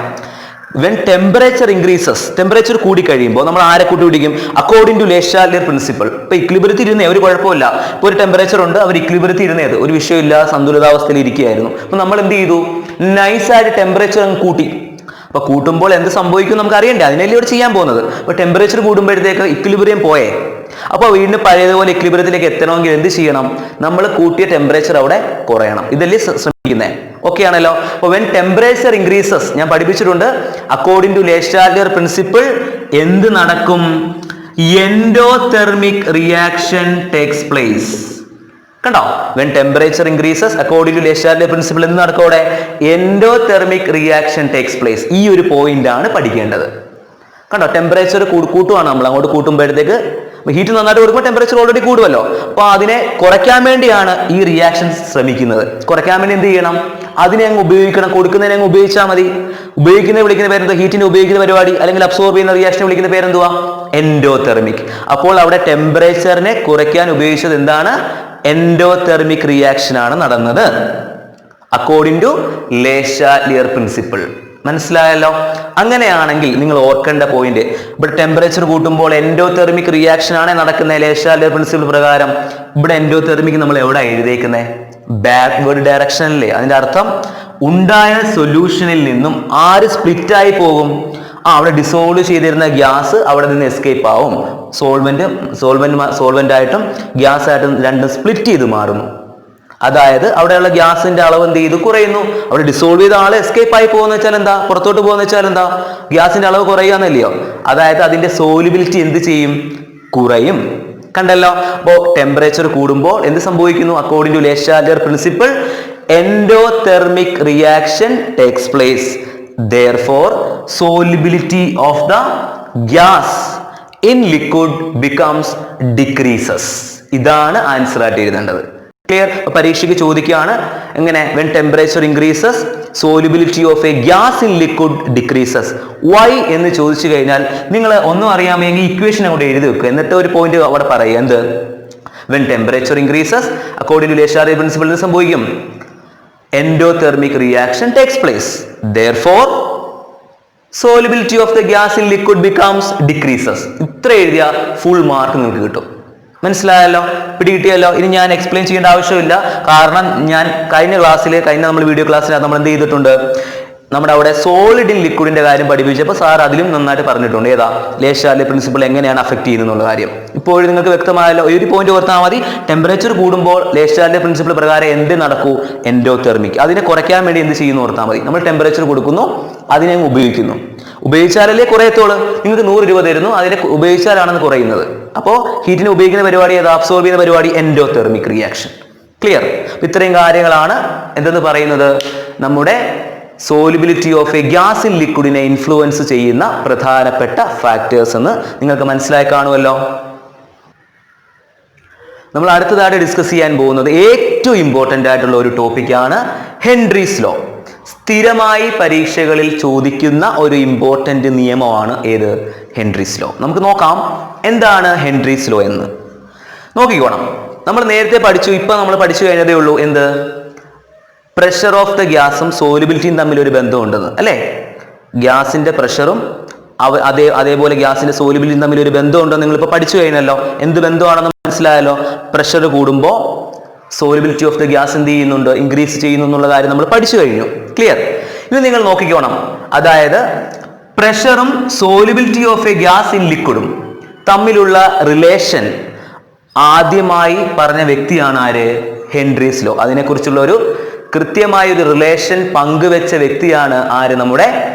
വെൻ ടെമ്പറേച്ചർ ഇൻക്രീസസ്, ടെമ്പറേച്ചർ കൂടി കഴിയുമ്പോൾ നമ്മൾ ആരെ കൂട്ടുപിടിക്കും? According to Le Chatelier principle. ഇപ്പൊ ഇക്വിലിബ്രിയത്തിൽ ഇരുന്നേ ഒരു കുഴപ്പമില്ല. ഇപ്പൊ ഒരു ടെമ്പറേച്ചർ ഉണ്ട്, അവർ ഇക്വിലിബ്രിയത്തിൽ ഇരുന്നത് ഒരു വിഷയമില്ല, സന്തുലിതാവസ്ഥയിൽ ഇരിക്കുകയായിരുന്നു. അപ്പൊ നമ്മൾ എന്ത് ചെയ്തു? നൈസായിട്ട് ടെമ്പറേച്ചർ അങ്ങ് കൂട്ടി. അപ്പൊ കൂട്ടുമ്പോൾ എന്ത് സംഭവിക്കും നമുക്ക് അറിയണ്ടേ? അതിനല്ലേ ഇവിടെ ചെയ്യാൻ പോകുന്നത്. അപ്പൊ ടെമ്പറേച്ചർ കൂടുമ്പോഴത്തേക്ക് ഇക്വിലിബ്രിയം പോയേ. അപ്പോൾ വീണ്ടും പഴയതുപോലെ ഇക്വിലിബ്രിയത്തിലേക്ക് എത്തണമെങ്കിൽ എന്ത് ചെയ്യണം? നമ്മൾ കൂട്ടിയ ടെമ്പറേച്ചർ അവിടെ കുറയണം. ഇതല്ലേ ശ്രമിക്കുന്നത്? ഓക്കെ ആണല്ലോ. അപ്പോൾ വെൻ ടെമ്പറേച്ചർ ഇൻക്രീസസ്, ഞാൻ പഠിപ്പിച്ചിട്ടുണ്ട്, according to Le Chatelier principle എന്ത് നടക്കും? Endothermic reaction takes place. കണ്ടോ? When temperature increases according to Le Chatelier principle എന്ത് നടക്കും അവിടെ? Endothermic reaction takes place. ഈ ഒരു പോയിന്റ് ആണ് പഠിക്കേണ്ടത്. കണ്ടോ? ടെമ്പറേച്ചർ കൂട്ടുവാണ് നമ്മൾ. അങ്ങോട്ട് കൂട്ടുമ്പോഴത്തേക്ക് ഹീറ്റ് നന്നായിട്ട് കൊടുക്കുമ്പോൾ ടെമ്പറേച്ചർ ഓൾറെഡി കൂടുമല്ലോ. അപ്പൊ അതിനെ കുറയ്ക്കാൻ വേണ്ടിയാണ് ഈ റിയാക്ഷൻ ശ്രമിക്കുന്നത്. കുറയ്ക്കാൻ വേണ്ടി എന്ത് ചെയ്യണം? അതിനെ അങ്ങ് ഉപയോഗിക്കണം. കൊടുക്കുന്നതിനെ അങ്ങ് ഉപയോഗിച്ചാൽ മതി. വിളിക്കുന്ന പേരെന്തോ? ഹീറ്റിനെ ഉപയോഗിക്കുന്ന പരിപാടി അല്ലെങ്കിൽ അബ്സോർബ് ചെയ്യുന്ന റിയാക്ഷൻ വിളിക്കുന്ന പേരെന്തുവാ? എൻഡോതെർമിക്. അപ്പോൾ അവിടെ ടെമ്പറേച്ചറിനെ കുറയ്ക്കാൻ ഉപയോഗിച്ചത് എന്താണ്? എൻഡോതെർമിക് റിയാക്ഷൻ ആണ് നടന്നത് according to Le Chatelier principle. മനസ്സിലായല്ലോ? അങ്ങനെയാണെങ്കിൽ നിങ്ങൾ ഓർക്കേണ്ട പോയിന്റ്, ഇവിടെ ടെമ്പറേച്ചർ കൂട്ടുമ്പോൾ എൻഡോതെർമിക് റിയാക്ഷൻ ആണ് നടക്കുന്നത് ലെ ചാറ്റലിയർ പ്രിൻസിപ്പിൾ പ്രകാരം. ഇവിടെ എൻഡോതെർമിക് നമ്മൾ എവിടെ എഴുതിയേക്കുന്നത്? ബാക്ക്വേർഡ് ഡയറക്ഷനിലെ. അതിന്റെ അർത്ഥം ഉണ്ടായ സൊല്യൂഷനിൽ നിന്നും ആര് സ്പ്ലിറ്റ് ആയി പോകും? അവിടെ ഡിസോൾവ് ചെയ്തിരുന്ന ഗ്യാസ് അവിടെ നിന്ന് എസ്കേപ്പ് ആവും. സോൾവെന്റ് ആയിട്ടും ഗ്യാസ് ആയിട്ടും രണ്ടും സ്പ്ലിറ്റ് ചെയ്ത് മാറുന്നു. അതായത് അവിടെയുള്ള ഗ്യാസിന്റെ അളവ് എന്ത് ചെയ്തു? കുറയുന്നു. അവിടെ ഡിസോൾവ് ചെയ്ത ആള് എസ്കേപ്പ് ആയി പോകുന്ന വെച്ചാൽ എന്താ? പുറത്തോട്ട് പോകുന്ന വെച്ചാൽ എന്താ? ഗ്യാസിന്റെ അളവ് കുറയാന്നല്ലയോ? അതായത് അതിന്റെ സോലിബിലിറ്റി എന്ത് ചെയ്യും? കുറയും. കണ്ടല്ലോ? അപ്പോ ടെമ്പറേച്ചർ കൂടുമ്പോൾ എന്ത് സംഭവിക്കുന്നു? According to Le Chatelier principle endothermic reaction takes place. Therefore, solubility of the gas in liquid becomes decreases. ഇതാണ് ആൻസർ ആയിട്ട് എഴുതേണ്ടത്. ക്ലിയർ? പരീക്ഷയ്ക്ക് ചോദിക്കുകയാണ് എങ്ങനെ? When temperature increases solubility of a gas in liquid decreases. Why എന്ന് ചോദിച്ചു കഴിഞ്ഞാൽ നിങ്ങൾ ഒന്നും അറിയാമെങ്കിൽ ഇക്വേഷൻ അങ്ങോട്ട് എഴുതി വെക്കുക. എന്നിട്ട് ഒരു പോയിന്റ് അവിടെ പറയുക. എന്ത്? When temperature increases according to Le Chatelier principle എന്ത് സംഭവിക്കും? Endothermic reaction takes place. Therefore, solubility of the gas in liquid becomes decreases. ഇത്ര എഴുതിയ ഫുൾ മാർക്ക് നിങ്ങൾക്ക് കിട്ടും. മനസ്സിലായല്ലോ? പിടികിട്ടിയല്ലോ? ഇനി ഞാൻ എക്സ്പ്ലെയിൻ ചെയ്യേണ്ട ആവശ്യമില്ല. കാരണം ഞാൻ കഴിഞ്ഞ നമ്മൾ വീഡിയോ ക്ലാസ്സിൽ നമ്മൾ എന്ത് ചെയ്തിട്ടുണ്ട്? നമ്മുടെ അവിടെ സോളിഡ് ഇൻ ലിക്വിഡിന്റെ കാര്യം പഠിപ്പിച്ചപ്പോൾ സാർ അതിലും നന്നായിട്ട് പറഞ്ഞിട്ടുണ്ട്. ഏതാ? ലെ ചാറ്റലിയർ പ്രിൻസിപ്പിൾ എങ്ങനെയാണ് അഫക്ട് ചെയ്യുന്നുള്ള കാര്യം ഇപ്പോഴും നിങ്ങൾക്ക് വ്യക്തമായല്ലോ. ഒരു പോയിന്റ് ഓർത്താൽ മതി. ടെമ്പറേച്ചർ കൂടുമ്പോൾ ലെ ചാറ്റലിയർ പ്രിൻസിപ്പിൾ പ്രകാരം എന്ത് നടക്കൂ? എൻഡോതെർമിക്. അതിനെ കുറയ്ക്കാൻ വേണ്ടി എന്ത് ചെയ്യുന്നു ഓർത്താൽ മതി. നമ്മൾ ടെമ്പറേച്ചർ കൊടുക്കുന്നു, അതിനെ ഉപയോഗിക്കുന്നു. ഉപയോഗിച്ചാലല്ലേ കുറയത്തോളൂ. നിങ്ങൾക്ക് 100 രൂപ തരുന്നു, അതിനെ ഉപയോഗിച്ചാലാണെന്ന് കുറയുന്നത്. അപ്പോൾ ഹീറ്റിനെ ഉപയോഗിക്കുന്ന പരിപാടി ഏതാ? അബ്സോർബ് ചെയ്യുന്ന പരിപാടി എൻഡോതെർമിക് റിയാക്ഷൻ. ക്ലിയർ? ഇത്രയും കാര്യങ്ങളാണ് എന്തെന്ന് പറയുന്നത്? നമ്മുടെ solubility of a gas in ലിക്വിഡിനെ ഇൻഫ്ലുവൻസ് ചെയ്യുന്ന പ്രധാനപ്പെട്ട ഫാക്ടേഴ്സ് എന്ന് നിങ്ങൾക്ക് മനസ്സിലായി കാണുമല്ലോ. നമ്മൾ അടുത്തതായിട്ട് ഡിസ്കസ് ചെയ്യാൻ പോകുന്നത് ഏറ്റവും ഇമ്പോർട്ടൻ്റ് ആയിട്ടുള്ള ഒരു ടോപ്പിക്കാണ് ഹെൻറീസ് ലോ. സ്ഥിരമായി പരീക്ഷകളിൽ ചോദിക്കുന്ന ഒരു ഇമ്പോർട്ടൻ്റ് നിയമമാണ് ഏത്? Henry's law. നമുക്ക് നോക്കാം എന്താണ് ഹെൻറീസ് ലോ എന്ന്. നോക്കിക്കോണം. നമ്മൾ നേരത്തെ പഠിച്ചു, ഇപ്പൊ നമ്മൾ പഠിച്ചു കഴിഞ്ഞതേ ഉള്ളൂ. എന്ത്? പ്രഷർ ഓഫ് ദ ഗ്യാസും സോലിബിലിറ്റിയും തമ്മിൽ ഒരു ബന്ധമുണ്ടെന്ന്, അല്ലേ? ഗ്യാസിന്റെ പ്രഷറും അതേപോലെ ഗ്യാസിന്റെ സോലിബിലിറ്റിയും തമ്മിൽ ഒരു ബന്ധമുണ്ടെന്ന് നിങ്ങളിപ്പോൾ പഠിച്ചു കഴിഞ്ഞല്ലോ. എന്ത് ബന്ധമാണെന്ന് മനസ്സിലായല്ലോ. പ്രഷർ കൂടുമ്പോൾ സോലിബിലിറ്റി ഓഫ് ദ ഗ്യാസ് എന്ത് ചെയ്യുന്നുണ്ട്? ഇൻക്രീസ് ചെയ്യുന്നു എന്നുള്ള കാര്യം നമ്മൾ പഠിച്ചു കഴിഞ്ഞു. ക്ലിയർ? ഇനി നിങ്ങൾ നോക്കിക്കോണം. അതായത് പ്രഷറും solubility of a gas in ലിക്വിഡും തമ്മിലുള്ള റിലേഷൻ ആദ്യമായി പറഞ്ഞ വ്യക്തിയാണ് ആര്? Henry's law. അതിനെക്കുറിച്ചുള്ള ഒരു കൃത്യമായ ഒരു റിലേഷൻ പങ്കുവെച്ച വ്യക്തിയാണ് ആര്? നമ്മുടെ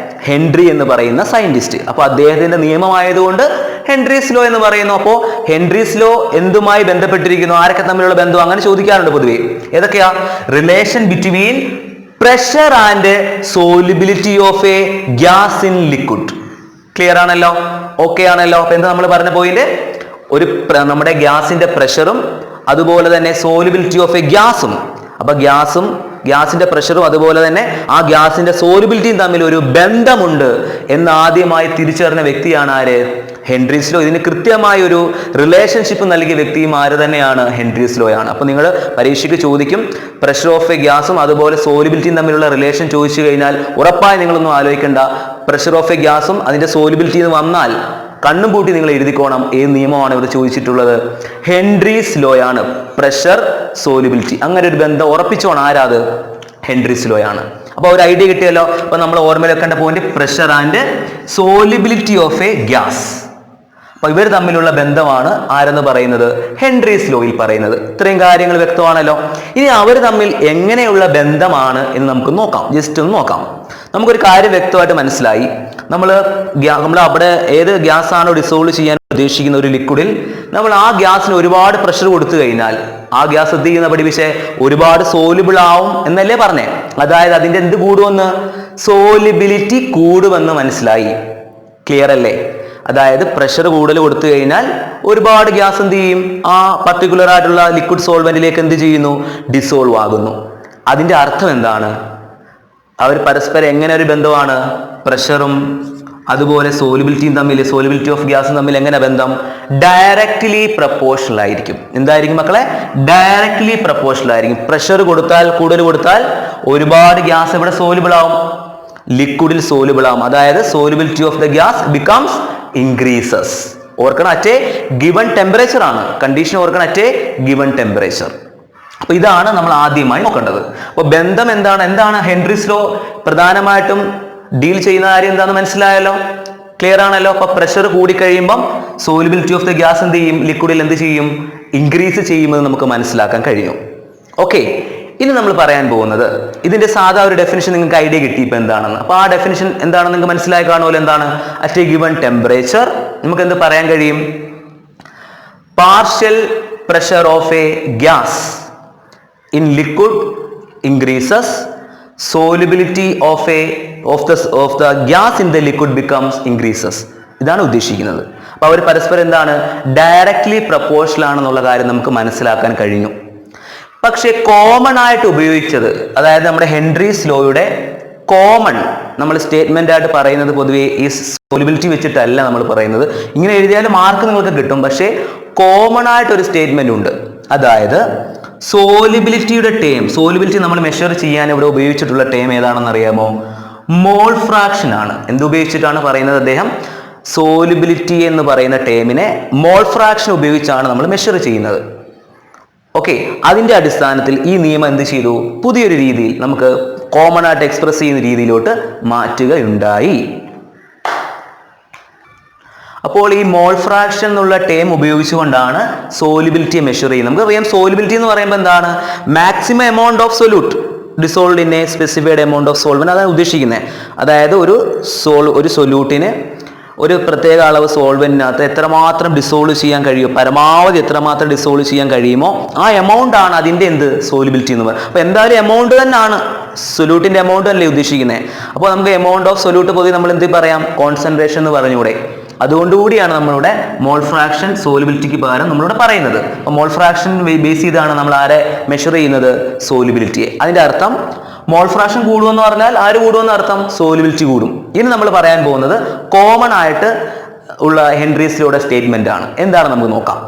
ഹെൻറി എന്ന് പറയുന്ന സയന്റിസ്റ്റ്. അപ്പൊ അദ്ദേഹത്തിന്റെ നിയമമായതുകൊണ്ട് ഹെൻറീസ് ലോ എന്ന് പറയുന്നു. അപ്പോൾ ഹെൻറീസ് ലോ എന്തുമായി ബന്ധപ്പെട്ടിരിക്കുന്നു? ആരൊക്കെ തമ്മിലുള്ള ബന്ധം? അങ്ങനെ ചോദിക്കാറുണ്ട് പൊതുവെ. ഏതൊക്കെയാ? Relation between pressure and solubility of a gas in liquid. Clear ആണല്ലോ? ഓക്കെ ആണല്ലോ? അപ്പൊ എന്താ നമ്മൾ പറഞ്ഞ പോയിന്റ്? നമ്മുടെ ഗ്യാസിന്റെ പ്രഷറും അതുപോലെ തന്നെ സോലിബിലിറ്റി ഓഫ് എ ഗ്യാസും. അപ്പൊ ഗ്യാസിന്റെ പ്രഷറും അതുപോലെ തന്നെ ആ ഗ്യാസിന്റെ സോലിബിലിറ്റിയും തമ്മിൽ ഒരു ബന്ധമുണ്ട് എന്ന് ആദ്യമായി തിരിച്ചറിഞ്ഞ വ്യക്തിയാണ് ആര്? Henry's law. ഇതിന് കൃത്യമായ ഒരു റിലേഷൻഷിപ്പ് നൽകിയ വ്യക്തിയും ആര് തന്നെയാണ്? ഹെൻറീസ് ലോ ആണ്. അപ്പൊ നിങ്ങൾ പരീക്ഷയ്ക്ക് ചോദിക്കും പ്രഷർ ഓഫ് എ ഗ്യാസും അതുപോലെ സോലിബിലിറ്റിയും തമ്മിലുള്ള റിലേഷൻ ചോദിച്ചു കഴിഞ്ഞാൽ ഉറപ്പായി നിങ്ങളൊന്നും ആലോചിക്കേണ്ട. പ്രഷർ ഓഫ് എ ഗ്യാസും അതിന്റെ സോലിബിലിറ്റി എന്ന് വന്നാൽ കണ്ണും പൂട്ടി നിങ്ങൾ എഴുതിക്കോണം. ഏത് നിയമമാണ് ഇവിടെ ചോദിച്ചിട്ടുള്ളത്? ഹെൻറീസ് ലോ ആണ്. പ്രഷർ സോലിബിലിറ്റി അങ്ങനെ ഒരു ബന്ധം ഉറപ്പിച്ചോണം. ആരാത്? ഹെൻറീസ് ലോ ആണ്. അപ്പൊ ഒരു ഐഡിയ കിട്ടിയല്ലോ. അപ്പൊ നമ്മൾ ഓർമ്മയിൽ വെക്കേണ്ട point pressure and solubility of a gas. അപ്പൊ ഇവർ തമ്മിലുള്ള ബന്ധമാണ് ആരെന്ന് പറയുന്നത്? ഹെൻറീസ് ലോയിൽ പറയുന്നത്. ഇത്രയും കാര്യങ്ങൾ വ്യക്തമാണല്ലോ. ഇനി അവർ തമ്മിൽ എങ്ങനെയുള്ള ബന്ധമാണ് എന്ന് നമുക്ക് നോക്കാം. ജസ്റ്റ് ഒന്ന് നോക്കാം. നമുക്കൊരു കാര്യം വ്യക്തമായിട്ട് മനസ്സിലായി. നമ്മൾ അവിടെ ഏത് ഗ്യാസ് ആണോ ഡിസോൾവ് ചെയ്യാൻ ഉദ്ദേശിക്കുന്ന ഒരു ലിക്വിഡിൽ നമ്മൾ ആ ഗ്യാസിന് ഒരുപാട് പ്രഷർ കൊടുത്തു കഴിഞ്ഞാൽ ആ ഗ്യാസ് എന്ത് ചെയ്യുന്ന പഠിപ്പിച്ചേ? ഒരുപാട് സോലിബിൾ ആവും എന്നല്ലേ പറഞ്ഞേ? അതായത് അതിന്റെ എന്ത് കൂടുമെന്ന്? സോലിബിലിറ്റി കൂടുമെന്ന് മനസ്സിലായി. ക്ലിയർ അല്ലേ? അതായത് പ്രഷർ കൂടുതൽ കൊടുത്തു കഴിഞ്ഞാൽ ഒരുപാട് ഗ്യാസ് എന്ത് ചെയ്യും? ആ പർട്ടിക്കുലർ ആയിട്ടുള്ള ലിക്വിഡ് സോൾവെന്റിലേക്ക് എന്ത് ചെയ്യുന്നു? ഡിസോൾവ് ആകുന്നു. അതിന്റെ അർത്ഥം എന്താണ്? അവർ പരസ്പരം എങ്ങനെ ഒരു ബന്ധമാണ്? പ്രഷറും അതുപോലെ സോലിബിലിറ്റിയും തമ്മിൽ, സോലിബിലിറ്റി ഓഫ് ഗ്യാസും തമ്മിൽ എങ്ങനെ ബന്ധം? ഡയറക്ട്ലി പ്രപ്പോർഷണൽ ആയിരിക്കും. എന്തായിരിക്കും മക്കളെ? ഡയറക്ട്ലി പ്രപ്പോർഷണൽ ആയിരിക്കും. പ്രഷർ കൂടുതൽ കൊടുത്താൽ ഒരുപാട് ഗ്യാസ് ഇവിടെ സോലിബിൾ ആവും, ലിക്വിഡിൽ സോലിബിൾ ആവും. അതായത് solubility of the gas becomes increases. ഓർക്കണം, അറ്റ് എ ഗിവൺ ടെമ്പറേച്ചർ ആണ് കണ്ടീഷൻ. ഓർക്കണം, അറ്റ് എ ഗിവൺ ടെമ്പറേച്ചർ. അപ്പൊ ഇതാണ് നമ്മൾ ആദ്യമായി നോക്കേണ്ടത്. അപ്പൊ ബന്ധം എന്താണ് ഹെൻറീസ് ലോ പ്രധാനമായിട്ടും ഡീൽ ചെയ്യുന്ന കാര്യം എന്താണെന്ന് മനസ്സിലായല്ലോ? ക്ലിയർ ആണല്ലോ? അപ്പൊ പ്രഷർ കൂടിക്കഴിയുമ്പം സോലിബിലിറ്റി ഓഫ് ദ ഗ്യാസ് എന്ത് ചെയ്യും? ലിക്വിഡിൽ എന്ത് ചെയ്യും? ഇൻക്രീസ് ചെയ്യുമെന്ന് നമുക്ക് മനസ്സിലാക്കാൻ കഴിയും. ഓക്കെ, ഇനി നമ്മൾ പറയാൻ പോകുന്നത് ഇതിന്റെ സാധാ ഒരു ഡെഫിനിഷൻ നിങ്ങൾക്ക് ഐഡിയ കിട്ടി ഇപ്പൊ എന്താണെന്ന്. അപ്പൊ ആ ഡെഫിനിഷൻ എന്താണെന്ന് നിങ്ങൾക്ക് മനസ്സിലായി കാണുമല്ലോ. എന്താണ്? അറ്റ് എ ഗിവൺ ടെമ്പറേച്ചർ നമുക്ക് എന്ത് പറയാൻ കഴിയും? Partial pressure of a gas in liquid increases, solubility of the gas in the liquid becomes increases. ഇതാണ് ഉദ്ദേശിക്കുന്നത്. അപ്പൊ അവർ പരസ്പരം എന്താണ്? ഡയറക്ട്ലി പ്രപ്പോർഷണൽ ആണെന്നുള്ള കാര്യം നമുക്ക് മനസ്സിലാക്കാൻ കഴിഞ്ഞു. പക്ഷെ കോമൺ ആയിട്ട് ഉപയോഗിച്ചത്, അതായത് നമ്മുടെ ഹെൻറീസ് ലോയുടെ കോമൺ നമ്മൾ സ്റ്റേറ്റ്മെന്റ് ആയിട്ട് പറയുന്നത് പൊതുവെ ഈ സോലിബിലിറ്റി വെച്ചിട്ടല്ല നമ്മൾ പറയുന്നത്. ഇങ്ങനെ എഴുതിയാലും മാർക്ക് നിങ്ങൾക്ക് കിട്ടും. പക്ഷേ കോമൺ ആയിട്ട് ഒരു സ്റ്റേറ്റ്മെന്റ് ഉണ്ട്. അതായത് സോലിബിലിറ്റിയുടെ ടേം, സോലിബിലിറ്റി നമ്മൾ മെഷർ ചെയ്യാൻ ഇവിടെ ഉപയോഗിച്ചിട്ടുള്ള ടേം ഏതാണെന്ന് അറിയാമോ? മോൾ ഫ്രാക്ഷൻ ആണ്. എന്തുപയോഗിച്ചിട്ടാണ് പറയുന്നത് അദ്ദേഹം? സോലിബിലിറ്റി എന്ന് പറയുന്ന ടേമിനെ മോൾ ഫ്രാക്ഷൻ ഉപയോഗിച്ചാണ് നമ്മൾ മെഷർ ചെയ്യുന്നത്. ഓക്കെ, അതിന്റെ അടിസ്ഥാനത്തിൽ ഈ നിയമം എന്ത് ചെയ്തു? പുതിയൊരു രീതിയിൽ നമുക്ക് കോമൺ ആയിട്ട് എക്സ്പ്രസ് ചെയ്യുന്ന രീതിയിലോട്ട് മാറ്റുകയുണ്ടായി. അപ്പോൾ ഈ മോൾ ഫ്രാക്ഷൻ എന്നുള്ള ടേം ഉപയോഗിച്ചുകൊണ്ടാണ് സോലിബിലിറ്റിയെ മെഷർ ചെയ്യുന്നത്. നമുക്കറിയാം സോലിബിലിറ്റി എന്ന് പറയുമ്പോൾ എന്താണ്? Maximum amount of solute dissolved in A specified amount of solvent. അതാണ് ഉദ്ദേശിക്കുന്നത്. അതായത് ഒരു സൊല്യൂട്ടിന് ഒരു പ്രത്യേക അളവ് സോൾവെന്റിനകത്ത് എത്രമാത്രം ഡിസോൾവ് ചെയ്യാൻ കഴിയുമോ, പരമാവധി എത്രമാത്രം ഡിസോൾവ് ചെയ്യാൻ കഴിയുമോ ആ എമൗണ്ട് ആണ് അതിന്റെ എന്ത്? സോലിബിലിറ്റി എന്ന് പറയുന്നത്. അപ്പൊ എന്തായാലും എമൗണ്ട് തന്നെയാണ്, സൊല്യൂട്ടിന്റെ എമൗണ്ട് അല്ലേ ഉദ്ദേശിക്കുന്നത്. അപ്പോൾ നമുക്ക് എമൗണ്ട് ഓഫ് സൊല്യൂട്ട് പൊതുവെ നമ്മൾ എന്ത് പറയാം? കോൺസെൻട്രേഷൻ എന്ന് പറഞ്ഞുകൂടെ? അതുകൊണ്ടുകൂടിയാണ് നമ്മളുടെ മോൾ ഫ്രാക്ഷൻ സോലിബിലിറ്റിക്ക് പകരം നമ്മളിവിടെ പറയുന്നത്. അപ്പോൾ മോൾ ഫ്രാക്ഷൻ ബേസ് ചെയ്താണ് നമ്മൾ ആരെ മെഷർ ചെയ്യുന്നത്? സോലിബിലിറ്റിയെ. അതിന്റെ അർത്ഥം മോൾ ഫ്രാക്ഷൻ കൂടുമെന്ന് പറഞ്ഞാൽ ആര് കൂടുമെന്ന് അർത്ഥം? സോലുബിലിറ്റി കൂടും. ഇനി നമ്മൾ പറയാൻ പോകുന്നത് കോമൺ ആയിട്ട് ഉള്ള ഹെൻറീസ് ലോയുടെ സ്റ്റേറ്റ്മെന്റ് ആണ്. എന്താണ് നമുക്ക് നോക്കാം.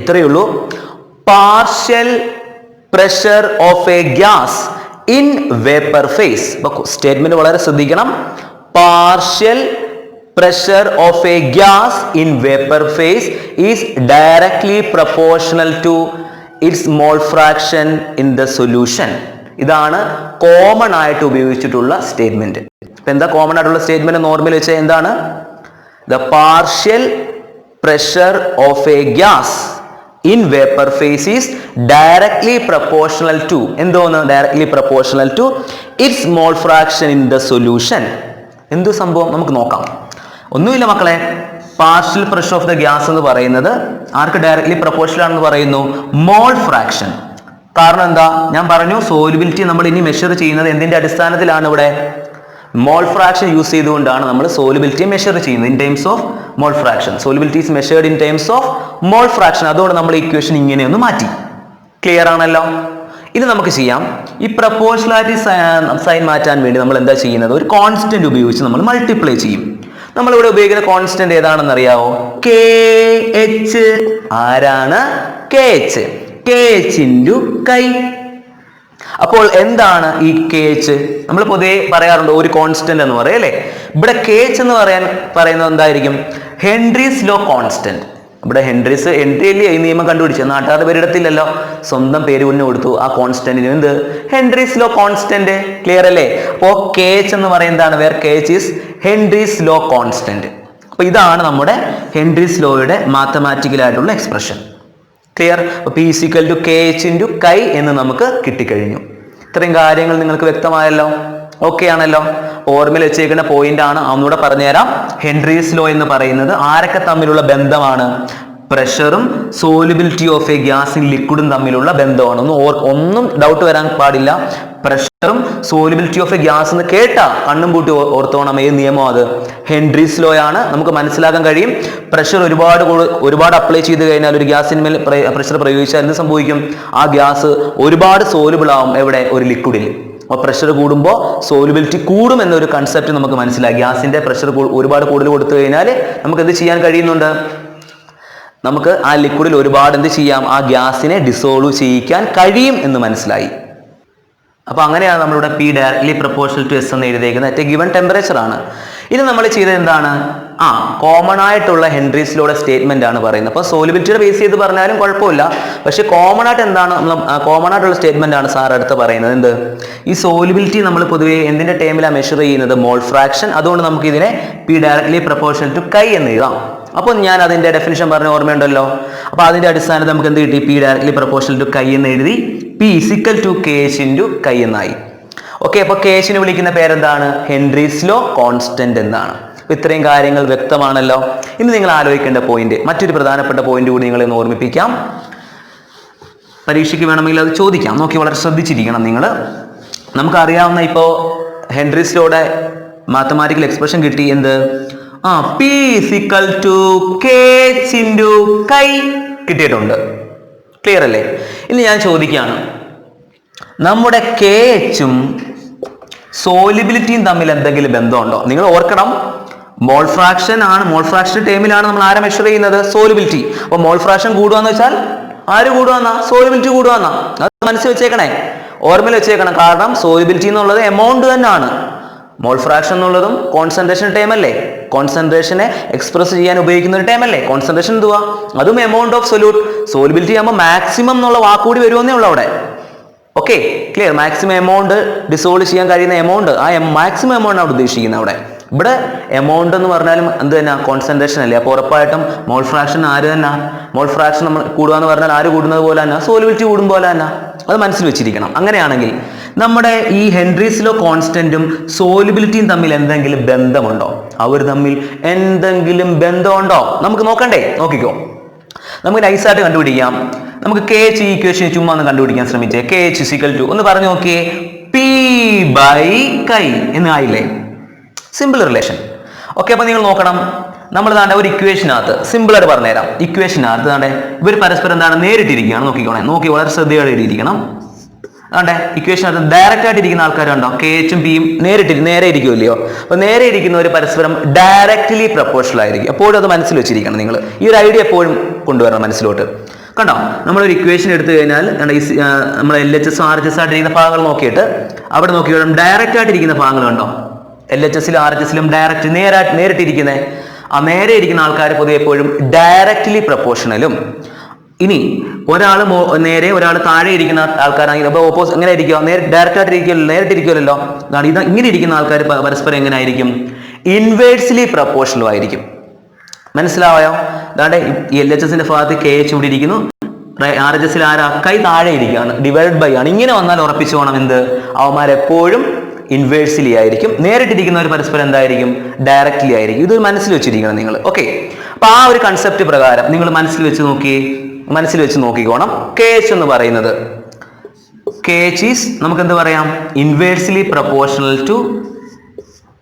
ഇത്രയേ ഉള്ളൂ. Partial pressure of a gas in vapour face. Statement വളരെ ശ്രദ്ധിക്കണം. Partial pressure of a gas in vapor phase is directly proportional to its mole fraction in the solution. ഇതാണ് കോമൺ ആയിട്ട് ഉപയോഗിച്ചിട്ടുള്ള സ്റ്റേറ്റ്മെന്റ്. ഇപ്പൊ എന്താ കോമൺ ആയിട്ടുള്ള സ്റ്റേറ്റ്മെന്റ് നോർമൽ വെച്ചാൽ എന്താണ്? The partial pressure of a gas in vapor phase is directly proportional to എന്തോന്ന്? Directly proportional to its mole fraction in the solution. എന്ത് സംഭവം നമുക്ക് നോക്കാം. ഒന്നുമില്ല മക്കളെ, partial pressure of the gas എന്ന് പറയുന്നത് ആർക്ക് ഡയറക്ട്ലി പ്രൊപ്പോർഷണൽ ആണെന്ന് പറയുന്നു? Mole fraction. കാരണം എന്താ? ഞാൻ പറഞ്ഞു സോലുബിലിറ്റി നമ്മൾ ഇനി മെഷർ ചെയ്യുന്നത് എന്തിന്റെ അടിസ്ഥാനത്തിലാണ്? ഇവിടെ മോൾ ഫ്രാക്ഷൻ യൂസ് ചെയ്തുകൊണ്ടാണ് നമ്മൾ സോലുബിലിറ്റി മെഷർ ചെയ്യുന്നത്. In terms of mole fraction. Solubility is measured in terms of mole fraction. അതുകൊണ്ട് നമ്മൾ ഇക്വേഷൻ ഇങ്ങനെയൊന്ന് മാറ്റി. ക്ലിയർ ആണല്ലോ? ഇനി നമുക്ക് ചെയ്യാം. ഈ പ്രൊപ്പോർഷണാലിറ്റി സൈൻ മാറ്റാൻ വേണ്ടി നമ്മൾ എന്താ ചെയ്യുന്നത്? ഒരു കോൺസ്റ്റന്റ് ഉപയോഗിച്ച് നമ്മൾ മൾട്ടിപ്ലൈ ചെയ്യും. നമ്മളിവിടെ ഉപയോഗിക്കുന്ന കോൺസ്റ്റന്റ് ഏതാണെന്ന് അറിയാവോ? K H. ആരാണ്? K H. K H into chi. അപ്പോൾ എന്താണ് ഈ കെ എച്ച്? നമ്മൾ പൊതുവെ പറയാറുണ്ട് ഒരു കോൺസ്റ്റന്റ് എന്ന് പറയും അല്ലേ? ഇവിടെ കെ എച്ച് എന്ന് പറയുന്നത് എന്തായിരിക്കും? Henry's law constant. ഇവിടെ ഹെൻറീസ് അല്ലേ ഈ നിയമം കണ്ടുപിടിച്ചത്? നാട്ടുകാരുടെ പേരിടത്തില്ലല്ലോ, സ്വന്തം പേര് മുന്നേ കൊടുത്തു ആ കോൺസ്റ്റന്റിന്. എന്ത്? Henry's law constant. ക്ലിയർ അല്ലേ? അപ്പോ കെ എച്ച് എന്ന് പറയുന്നതാണ് where K H is Henry's law constant. അപ്പൊ ഇതാണ് നമ്മുടെ ഹെൻറീസ് ലോയുടെ മാത്തമാറ്റിക്കൽ ആയിട്ടുള്ള എക്സ്പ്രഷൻ. ക്ലിയർ? അപ്പൊ P is equal to K H into chi എന്ന് നമുക്ക് കിട്ടിക്കഴിഞ്ഞു. ഇത്രയും കാര്യങ്ങൾ നിങ്ങൾക്ക് വ്യക്തമായല്ലോ? ഓക്കെ ആണല്ലോ? ഓർമ്മയിൽ വെച്ചേക്കുന്ന പോയിന്റ് ആണ്, ഒന്നുകൂടെ പറഞ്ഞുതരാം. ഹെൻറീസ് ലോ എന്ന് പറയുന്നത് ആരൊക്കെ തമ്മിലുള്ള ബന്ധമാണ്? പ്രഷറും സോലുബിലിറ്റി ഓഫ് എ ഗ്യാസും ലിക്വിഡും തമ്മിലുള്ള ബന്ധമാണ്. ഒന്നും ഡൗട്ട് വരാൻ പാടില്ല. പ്രഷറും സോലുബിലിറ്റി ഓഫ് എ ഗ്യാസ് എന്ന് കേട്ടാ കണ്ണും പൂട്ടി ഓർത്തോണം. ഏത് നിയമം അത്? ഹെൻറീസ് ലോ ആണ്. നമുക്ക് മനസ്സിലാക്കാൻ കഴിയും. പ്രഷർ ഒരുപാട് അപ്ലൈ ചെയ്ത് കഴിഞ്ഞാൽ ഒരു ഗ്യാസിന്മേൽ പ്രഷർ പ്രയോഗിച്ചാൽ എന്ത് സംഭവിക്കും? ആ ഗ്യാസ് ഒരുപാട് സോലുബിൾ ആവും. എവിടെ? ഒരു ലിക്വിഡിൽ. അപ്പോൾ പ്രഷർ കൂടുമ്പോൾ സോലുബിലിറ്റി കൂടും എന്നൊരു കൺസെപ്റ്റ് നമുക്ക് മനസ്സിലായി. ഗ്യാസിന്റെ പ്രഷർ ഒരുപാട് കൂടുതൽ കൊടുത്തു കഴിഞ്ഞാൽ നമുക്ക് എന്ത് ചെയ്യാൻ കഴിയുന്നുണ്ട്? നമുക്ക് ആ ലിക്വിഡിൽ ഒരുപാട് എന്ത് ചെയ്യാം? ആ ഗ്യാസിനെ ഡിസോൾവ് ചെയ്യിക്കാൻ കഴിയും എന്ന് മനസ്സിലായി. അപ്പൊ അങ്ങനെയാണ് നമ്മളിവിടെ P directly proportional to S എന്ന് എഴുതിയിരിക്കുന്നത്. അറ്റ് ഗിവൺ ടെമ്പറേച്ചർ ആണ്. ഇനി നമ്മൾ ചെയ്തത് എന്താണ്? കോമൺ ആയിട്ടുള്ള ഹെൻറീസ് ലോയുടെ സ്റ്റേറ്റ്മെന്റ് ആണ് പറയുന്നത്. അപ്പോൾ സോലുബിലിറ്റിയുടെ ബേസ് ചെയ്ത് പറഞ്ഞാലും കുഴപ്പമില്ല. പക്ഷെ കോമൺ ആയിട്ട് എന്താണ്? കോമൺ ആയിട്ടുള്ള സ്റ്റേറ്റ്മെന്റ് ആണ് സാർ അടുത്ത് പറയുന്നത്. എന്ത്? ഈ സോലുബിലിറ്റി നമ്മൾ പൊതുവെ എന്തിന്റെ ടേമിലാണ് മെഷർ ചെയ്യുന്നത്? Mole fraction. അതുകൊണ്ട് നമുക്ക് ഇതിനെ P directly proportional to chi എന്ന് എഴുതാം. അപ്പോൾ ഞാൻ അതിന്റെ ഡെഫിനിഷൻ പറഞ്ഞ ഓർമ്മയുണ്ടല്ലോ. അപ്പോൾ അതിന്റെ അടിസ്ഥാനത്തിൽ നമുക്ക് എന്ത് കിട്ടി? P directly proportional to chi എന്ന് എഴുതി. P is equal to K H into chi എന്നായി. ഓക്കെ, അപ്പോൾ കെ എച്ചിനെ വിളിക്കുന്ന പേരെന്താണ്? ഹെൻറീസ് ലോ കോൺസ്റ്റന്റ് എന്നാണ്. അപ്പോൾ ഇത്രയും കാര്യങ്ങൾ വ്യക്തമാണല്ലോ. ഇനി നിങ്ങൾ ആലോചിക്കേണ്ട പോയിന്റ്, മറ്റൊരു പ്രധാനപ്പെട്ട പോയിന്റ് കൂടി നിങ്ങളെ ഒന്ന് ഓർമ്മിപ്പിക്കാം. പരീക്ഷയ്ക്ക് വേണമെങ്കിൽ അത് ചോദിക്കാം. നോക്കി വളരെ ശ്രദ്ധിച്ചിരിക്കണം നിങ്ങൾ. നമുക്കറിയാവുന്ന ഇപ്പോൾ ഹെൻറീസ് ലോയുടെ മാത്തമാറ്റിക്കൽ എക്സ്പ്രഷൻ കിട്ടി. എന്ത്? P is equal to K H into chi കിട്ടിയിട്ടുണ്ട്. ക്ലിയർ അല്ലേ? ഇനി ഞാൻ ചോദിക്കുകയാണ്, നമ്മുടെ കെ എച്ചും സോലിബിലിറ്റിയും തമ്മിൽ എന്തെങ്കിലും ബന്ധമുണ്ടോ? നിങ്ങൾ ഓർക്കണം, മോൾ ഫ്രാക്ഷൻ ആണ്. മോൾ ഫ്രാക്ഷൻ ടേമിലാണ് നമ്മൾ ആരെ മെഷർ ചെയ്യുന്നത്? സോലിബിലിറ്റി. അപ്പൊ മോൾ ഫ്രാക്ഷൻ കൂടുകയെന്ന് വെച്ചാൽ ആര് കൂടുവന്നാ? സോലിബിലിറ്റി കൂടുവന്നാ. അത് മനസ്സിൽ വെച്ചേക്കണേ, ഓർമ്മയിൽ വെച്ചേക്കണം. കാരണം സോലിബിലിറ്റി എന്നുള്ളത് എമൗണ്ട് തന്നെയാണ്. മോൾ ഫ്രാക്ഷൻ എന്നുള്ളതും കോൺസെൻട്രേഷൻ ടേം അല്ലേ? കോൺസെൻട്രേഷനെ എക്സ്പ്രസ് ചെയ്യാൻ ഉപയോഗിക്കുന്ന ഒരു ടേം അല്ലേ? കോൺസെൻട്രേഷൻ എന്തുവാ? അതും എമൗണ്ട് ഓഫ് സൊല്യൂട്ട്. സോലിബിലിറ്റി ആകുമ്പോൾ മാക്സിമം എന്നുള്ള വാക്കുകൂടി വരുമെന്നേ ഉള്ളൂ അവിടെ. Okay, clear? Maximum amount dissolve ചെയ്യാൻ കഴിയുന്ന എമൗണ്ട്, ആ മാക്സിമം എമൗണ്ട് ആണ് ഉദ്ദേശിക്കുന്നത് അവിടെ. ഇവിടെ എമൗണ്ട് എന്ന് പറഞ്ഞാലും എന്ത് തന്നെ? കോൺസെൻട്രേഷൻ അല്ലേ? അപ്പോൾ ഉറപ്പായിട്ടും മോൾ ഫ്രാക്ഷൻ ആര് തന്നെ? മോൾ ഫ്രാക്ഷൻ നമ്മൾ കൂടുക എന്ന് പറഞ്ഞാൽ ആര് കൂടുന്നത് പോലെ തന്നെ സോലിബിലിറ്റി കൂടും പോലെ തന്നെ. അത് മനസ്സിൽ വെച്ചിരിക്കണം. അങ്ങനെയാണെങ്കിൽ നമ്മുടെ ഈ ഹെൻറീസ് ലോ കോൺസ്റ്റന്റും സോലിബിലിറ്റിയും തമ്മിൽ എന്തെങ്കിലും ബന്ധമുണ്ടോ? അവർ തമ്മിൽ എന്തെങ്കിലും ബന്ധമുണ്ടോ? നമുക്ക് നോക്കണ്ടേ? നോക്കിക്കോ, നമുക്ക് നൈസായിട്ട് കണ്ടുപിടിക്കാം. നമുക്ക് കെ എച്ച് ഈക്വേഷൻ ചുമ്മാ ഒന്ന് കണ്ടുപിടിക്കാൻ ശ്രമിച്ചേ. കെ എച്ച് ഇസിക്കൽ ടു ഒന്ന് പറഞ്ഞു നോക്കിയേ, പി ബൈ കൈ എന്ന് ആയില്ലേ? Simple relation. ഓക്കെ, അപ്പൊ നിങ്ങൾ നോക്കണം, നമ്മൾ താണ്ടെ ഒരു ഇക്വേഷനകത്ത് സിമ്പിളായിട്ട് പറഞ്ഞുതരാം. ഇക്വേഷനകത്ത് താണ്ടെ ഇവർ പരസ്പരം എന്താണ് നേരിട്ടിരിക്കുകയാണ്. നോക്കിക്കോണേ, നോക്കി വളരെ ശ്രദ്ധയോടെ എഴുതിയിരിക്കണം. അതുകൊണ്ട് ഇക്വേഷൻ ഡയറക്റ്റ് ആയിട്ട് ഇരിക്കുന്ന ആൾക്കാരുണ്ടോ, കെ എച്ചും പിയും നേരെ ഇരിക്കുമല്ലയോ. അപ്പൊ നേരെ ഇരിക്കുന്നവർ പരസ്പരം ഡയറക്റ്റ്ലി പ്രപ്പോർഷണൽ ആയിരിക്കും. എപ്പോഴും അത് മനസ്സിൽ വെച്ചിരിക്കണം നിങ്ങൾ. ഈ ഒരു ഐഡിയ എപ്പോഴും കൊണ്ടുവരണം മനസ്സിലോട്ട്. കണ്ടോ, നമ്മളൊരു ഇക്വേഷൻ എടുത്തു കഴിഞ്ഞാൽ നമ്മൾ LHS RHS ആയിട്ടിരിക്കുന്ന ഭാഗങ്ങൾ നോക്കിയിട്ട് അവിടെ നോക്കിയിട്ട് ഡയറക്റ്റ് ആയിട്ടിരിക്കുന്ന ഭാഗങ്ങൾ കണ്ടോ, LHS RHS ഡയറക്റ്റ് നേരിട്ടിരിക്കുന്നത്. ആ നേരെ ഇരിക്കുന്ന ആൾക്കാർ പൊതുവെ എപ്പോഴും ഡയറക്റ്റ്ലി പ്രപ്പോർഷണലും, ഇനി ഒരാൾ നേരെ ഒരാൾ താഴെ ഇരിക്കുന്ന ആൾക്കാരാണെങ്കിൽ അപ്പോൾ ഓപ്പോസിറ്റ് എങ്ങനെ ഇരിക്കുക, ഡയറക്റ്റ് ആയിട്ട് നേരിട്ടിരിക്കുമല്ലോ. ഇത് ഇങ്ങനെ ഇരിക്കുന്ന ആൾക്കാർ പരസ്പരം എങ്ങനെ ആയിരിക്കും, ഇൻവേഴ്സ്ലി പ്രപ്പോർഷണലും ആയിരിക്കും. മനസ്സിലായോ? അതാണ്ട് ഈ LHS ഭാഗത്ത് KH ഇവിടെ ഇരിക്കുന്നു, RHS ആരാ, കൈ താഴെ ഇരിക്കുകയാണ്, ഡിവൈഡ് ബൈ ആണ്. ഇങ്ങനെ വന്നാൽ ഉറപ്പിച്ചു പോകണം എന്ത്, അവന്മാരെപ്പോഴും ഇൻവേഴ്സ്ലി ആയിരിക്കും. നേരിട്ടിരിക്കുന്നവർ പരസ്പരം എന്തായിരിക്കും, ഡയറക്റ്റ്ലി ആയിരിക്കും. ഇത് മനസ്സിൽ വെച്ചിരിക്കണം നിങ്ങൾ. ഓക്കെ, അപ്പൊ ആ ഒരു കൺസെപ്റ്റ് പ്രകാരം നിങ്ങൾ മനസ്സിൽ വെച്ച് നോക്കിക്കോണം. KH എന്ന് പറയുന്നത്, KH ഈസ് നമുക്ക് എന്ത് പറയാം, inversely proportional to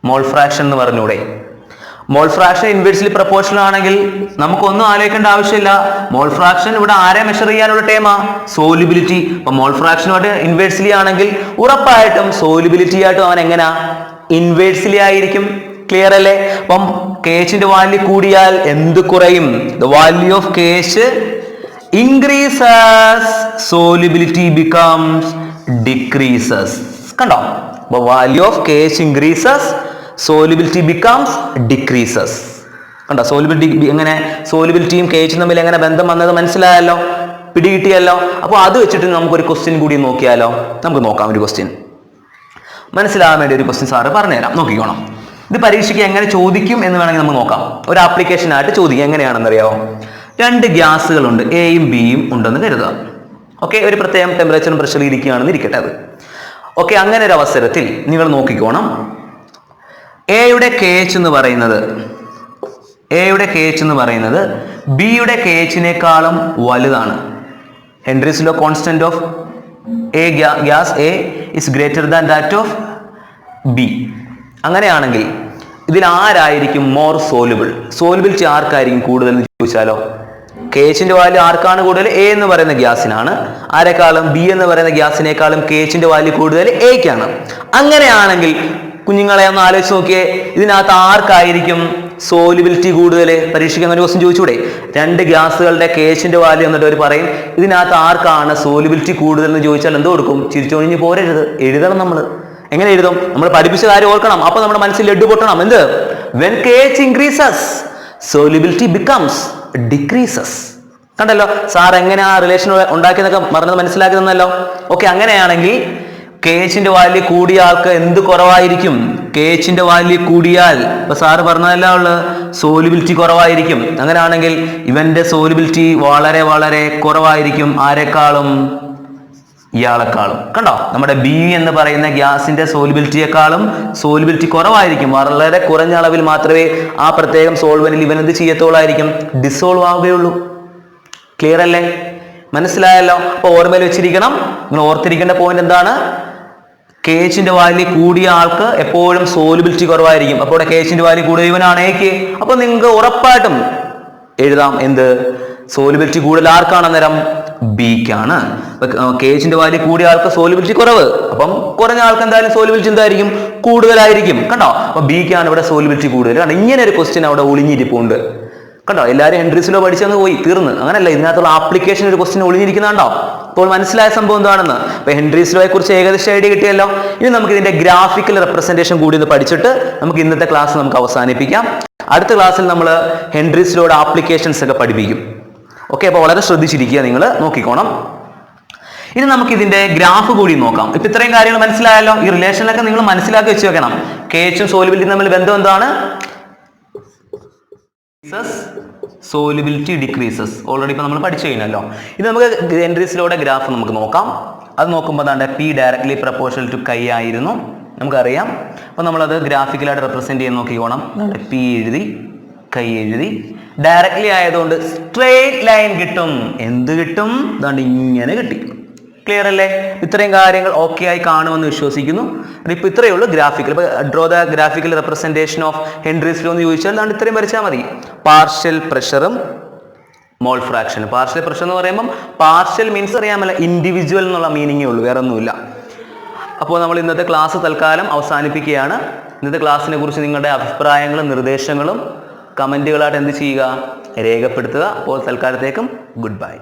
mole fraction എന്ന് പറഞ്ഞൂടെ. മോൾ ഫ്രാക്ഷൻ ഇൻവേഴ്സ്ലി പ്രപ്പോർഷണൽ ആണെങ്കിൽ നമുക്കൊന്നും ആലോചിക്കേണ്ട ആവശ്യമില്ല. മോൾ ഫ്രാക്ഷൻ ഇവിടെ ആരെ മെഷർ ചെയ്യാനുള്ള ടേമാ, സോലിബിലിറ്റി. അപ്പൊ മോൾ ഫ്രാക്ഷനുമായിട്ട് ഇൻവേഴ്സ്ലി ആണെങ്കിൽ ഉറപ്പായിട്ടും സോലിബിലിറ്റി ആയിട്ടും അവൻ എങ്ങനെയാ, ഇൻവേഴ്സ്ലി ആയിരിക്കും. ക്ലിയർ അല്ലേ? അപ്പം KHന്റെ വാല്യൂ കൂടിയാൽ എന്ത് കുറയും, the value of KH increases, solubility becomes decreases. കണ്ടോ, അപ്പൊ value of KH increases, solubility becomes decreases. കണ്ടോ, സോലിബിലിറ്റി എങ്ങനെ, സോലിബിലിറ്റിയും KH തമ്മിൽ എങ്ങനെ ബന്ധം വന്നത് മനസ്സിലായല്ലോ, പിടികിട്ടിയല്ലോ. അപ്പോൾ അത് വെച്ചിട്ട് നമുക്കൊരു ക്വസ്റ്റ്യൻ കൂടി നോക്കിയാലോ. നമുക്ക് നോക്കാം ഒരു ക്വസ്റ്റ്യൻ മനസ്സിലാകാൻ വേണ്ടി ഒരു ക്വസ്റ്റ്യൻ സാറ് പറഞ്ഞുതരാം, നോക്കിക്കോണം. ഇത് പരീക്ഷയ്ക്ക് എങ്ങനെ ചോദിക്കും എന്ന് വേണമെങ്കിൽ നമുക്ക് നോക്കാം. ഒരു ആപ്ലിക്കേഷനായിട്ട് ചോദിക്കുക. എങ്ങനെയാണെന്നറിയാമോ, 2 ഗ്യാസുകളുണ്ട്, എയും ബിയും ഉണ്ടെന്ന് കരുതുക. ഓക്കെ, ഒരു പ്രത്യേകം ടെമ്പറേച്ചറും പ്രഷറിൽ ഇരിക്കുകയാണെന്ന് ഇരിക്കട്ടെ അത്. ഓക്കെ, അങ്ങനെ ഒരു അവസരത്തിൽ നിങ്ങൾ നോക്കിക്കോണം, എയുടെ KH എന്ന് പറയുന്നത് ബിയുടെ KHനേക്കാളും വലുതാണ്. Henry's law constant of a gas A is greater than that of B. അങ്ങനെയാണെങ്കിൽ ഇതിൽ ആരായിരിക്കും മോർ സോലുബിൾ, സോലുബിലിറ്റി ആർക്കായിരിക്കും കൂടുതൽ എന്ന് ചോദിച്ചാലോ, KHന്റെ വാല്യൂ ആർക്കാണ് കൂടുതൽ, എ എന്ന് പറയുന്ന ഗ്യാസിനാണ്. ആരെക്കാളും, ബി എന്ന് പറയുന്ന ഗ്യാസിനേക്കാളും KHന്റെ വാല്യൂ കൂടുതൽ എക്കാണ്. അങ്ങനെയാണെങ്കിൽ കുഞ്ഞുങ്ങളെ ഒന്ന് ആലോചിച്ച് നോക്കിയേ, ഇതിനകത്ത് ആർക്കായിരിക്കും സോലിബിലിറ്റി കൂടുതൽ? പരീക്ഷയ്ക്ക് അങ്ങനെ ക്വസ്റ്റ്യൻ ചോദിച്ചൂടെ, 2 ഗ്യാസുകളുടെ KHന്റെ വാല്യൂ എന്നിട്ട് അവർ പറയും ഇതിനകത്ത് ആർക്കാണ് സോലിബിലിറ്റി കൂടുതൽ എന്ന് ചോദിച്ചാൽ എന്ത് കൊടുക്കും, ചിരിച്ചൊഴിഞ്ഞ് പോരരുത്, എഴുതണം. നമ്മൾ എങ്ങനെ എഴുതും, നമ്മൾ പഠിപ്പിച്ച കാര്യം ഓർക്കണം. അപ്പൊ നമ്മുടെ മനസ്സിൽ ലഡ്ഡു പൊട്ടണം. എന്ത്, when KH increases, solubility becomes decreases. കണ്ടല്ലോ സാർ എങ്ങനെ ആ റിലേഷൻ ഉണ്ടാക്കിയെന്നൊക്കെ പറഞ്ഞത് മനസ്സിലാക്കി തന്നല്ലോ. ഓക്കെ, അങ്ങനെയാണെങ്കിൽ KHന്റെ വാല്യൂ കൂടിയ ആൾക്ക് എന്ത് കുറവായിരിക്കും, KHന്റെ വാല്യൂ കൂടിയാൽ ഇപ്പൊ സാറ് പറഞ്ഞതല്ല ഉള്ളത്, സോലിബിലിറ്റി കുറവായിരിക്കും. അങ്ങനെയാണെങ്കിൽ ഇവന്റെ സോലിബിലിറ്റി വളരെ വളരെ കുറവായിരിക്കും. ആരെക്കാളും, ഇയാളെക്കാളും. കണ്ടോ, നമ്മുടെ ബി എന്ന് പറയുന്ന ഗ്യാസിന്റെ സോലിബിലിറ്റിയെക്കാളും സോലിബിലിറ്റി കുറവായിരിക്കും. വളരെ കുറഞ്ഞ അളവിൽ മാത്രമേ ആ പ്രത്യേകം സോൾവനിൽ ഇവൻ എന്ത് ചെയ്യത്തോളായിരിക്കും, ഡിസോൾവ് ആവുകയുള്ളൂ. ക്ലിയർ അല്ലേ? മനസ്സിലായല്ലോ? അപ്പൊ ഓർമ്മയിൽ വെച്ചിരിക്കണം. നിങ്ങൾ ഓർത്തിരിക്കേണ്ട പോയിന്റ് എന്താണ്, KHന്റെ വാല്യൂ കൂടിയ ആൾക്ക് എപ്പോഴും സോലിബിലിറ്റി കുറവായിരിക്കും. അപ്പോൾ KHന്റെ വാല്യൂ കൂടുതൽ ഇവനാണ് എക്ക്. അപ്പൊ നിങ്ങൾക്ക് ഉറപ്പായിട്ടും എഴുതാം എന്ത്, സോലിബിലിറ്റി കൂടുതൽ ആർക്കാണ് അന്നേരം, ബിക്കാണ്. KHന്റെ വാല്യൂ കൂടിയ ആൾക്ക് സോലിബിലിറ്റി കുറവ്, അപ്പം കുറഞ്ഞ ആൾക്ക് എന്തായാലും സോലിബിലിറ്റി എന്തായിരിക്കും, കൂടുതലായിരിക്കും. കണ്ടോ, അപ്പൊ ബിക്കാണ് ഇവിടെ സോലിബിലിറ്റി കൂടുതൽ. കാരണം ഇങ്ങനെ ഒരു ക്വസ്റ്റ്യൻ അവിടെ ഒളിഞ്ഞിരിപ്പുണ്ട്. കണ്ടോ, എല്ലാവരും ഹെൻറീസ് ലോ പഠിച്ചങ്ങ് പോയി തീർന്ന്. അങ്ങനല്ല, ഇതിനകത്തുള്ള ആപ്ലിക്കേഷൻ ഒരു ക്വസ്റ്റ്യൻ ഒളിഞ്ഞിരിക്കുന്നുണ്ടോ. അപ്പോൾ മനസ്സിലായ സംഭവം എന്താണെന്ന്. അപ്പൊ ഹെൻറീസ് ലോയെ കുറിച്ച് ഏകദേശം ഐഡിയ കിട്ടിയല്ലോ. ഇനി നമുക്ക് ഇതിന്റെ ഗ്രാഫിക്കൽ റെപ്രസെന്റേഷൻ കൂടി ഒന്ന് പഠിച്ചിട്ട് നമുക്ക് ഇന്നത്തെ ക്ലാസ് നമുക്ക് അവസാനിപ്പിക്കാം. അടുത്ത ക്ലാസ്സിൽ നമ്മൾ ഹെൻറീസ് ലോയുടെ ആപ്ലിക്കേഷൻസ് ഒക്കെ പഠിപ്പിക്കും. ഓക്കെ, അപ്പോൾ വളരെ ശ്രദ്ധിച്ചിരിക്കുക, നിങ്ങൾ നോക്കിക്കോണം. ഇനി നമുക്ക് ഇതിന്റെ ഗ്രാഫ് കൂടി നോക്കാം. ഇപ്പൊ ഇത്രയും കാര്യങ്ങൾ മനസ്സിലായല്ലോ. ഈ റിലേഷനിലൊക്കെ നിങ്ങൾ മനസ്സിലാക്കി വെച്ച് വെക്കണം. KHും സോലിബിലിറ്റിയും തമ്മിൽ ബന്ധം എന്താണ്, സോലിബിലിറ്റി ഡിക്രീസസ്. ഓൾറെഡി ഇപ്പൊ നമ്മൾ പഠിച്ചു കഴിഞ്ഞല്ലോ. ഇത് നമുക്ക് ഹെൻറീസ് ലോയുടെ ഗ്രാഫ് നമുക്ക് നോക്കാം. അത് നോക്കുമ്പോൾ അതാണ്ട് P ഡയറക്ട്ലി പ്രപ്പോർഷണൽ ടു കൈ ആയിരുന്നു, നമുക്കറിയാം. അപ്പൊ നമ്മളത് ഗ്രാഫിക്കലായിട്ട് റെപ്രസെന്റ് ചെയ്യാൻ നോക്കിക്കോണം. P എഴുതി, കൈ എഴുതി. ഡയറക്ട്ലി ആയതുകൊണ്ട് സ്ട്രെയിറ്റ് ലൈൻ കിട്ടും. എന്ത് കിട്ടും, അതാണ്ട് ഇങ്ങനെ കിട്ടി. ക്ലിയർ അല്ലേ? ഇത്രയും കാര്യങ്ങൾ ഓക്കെ ആയി കാണുമെന്ന് വിശ്വസിക്കുന്നു. ഇപ്പൊ ഇത്രയേ ഉള്ളൂ ഗ്രാഫിക്കൽ. ഇപ്പൊ draw the graphical representation of Henry's law എന്ന് ചോദിച്ചാൽ അതാണ് ഇത്രയും വരച്ചാൽ മതി. പാർഷ്യൽ പ്രഷറും മോൾ ഫ്രാക്ഷൻ. പാർഷ്യൽ പ്രഷർ എന്ന് പറയുമ്പം പാർഷ്യൽ മീൻസ് അറിയാമല്ല, ഇൻഡിവിജ്വൽ എന്നുള്ള മീനിങ്ങേ ഉള്ളൂ, വേറെ ഒന്നുമില്ല. അപ്പോൾ നമ്മൾ ഇന്നത്തെ ക്ലാസ് തൽക്കാലം അവസാനിപ്പിക്കുകയാണ്. ഇന്നത്തെ ക്ലാസ്സിനെ കുറിച്ച് നിങ്ങളുടെ അഭിപ്രായങ്ങളും നിർദ്ദേശങ്ങളും കമൻറ്റുകളായിട്ട് എന്ത് ചെയ്യുക, രേഖപ്പെടുത്തുക. അപ്പോൾ തൽക്കാലത്തേക്കും ഗുഡ് ബൈ.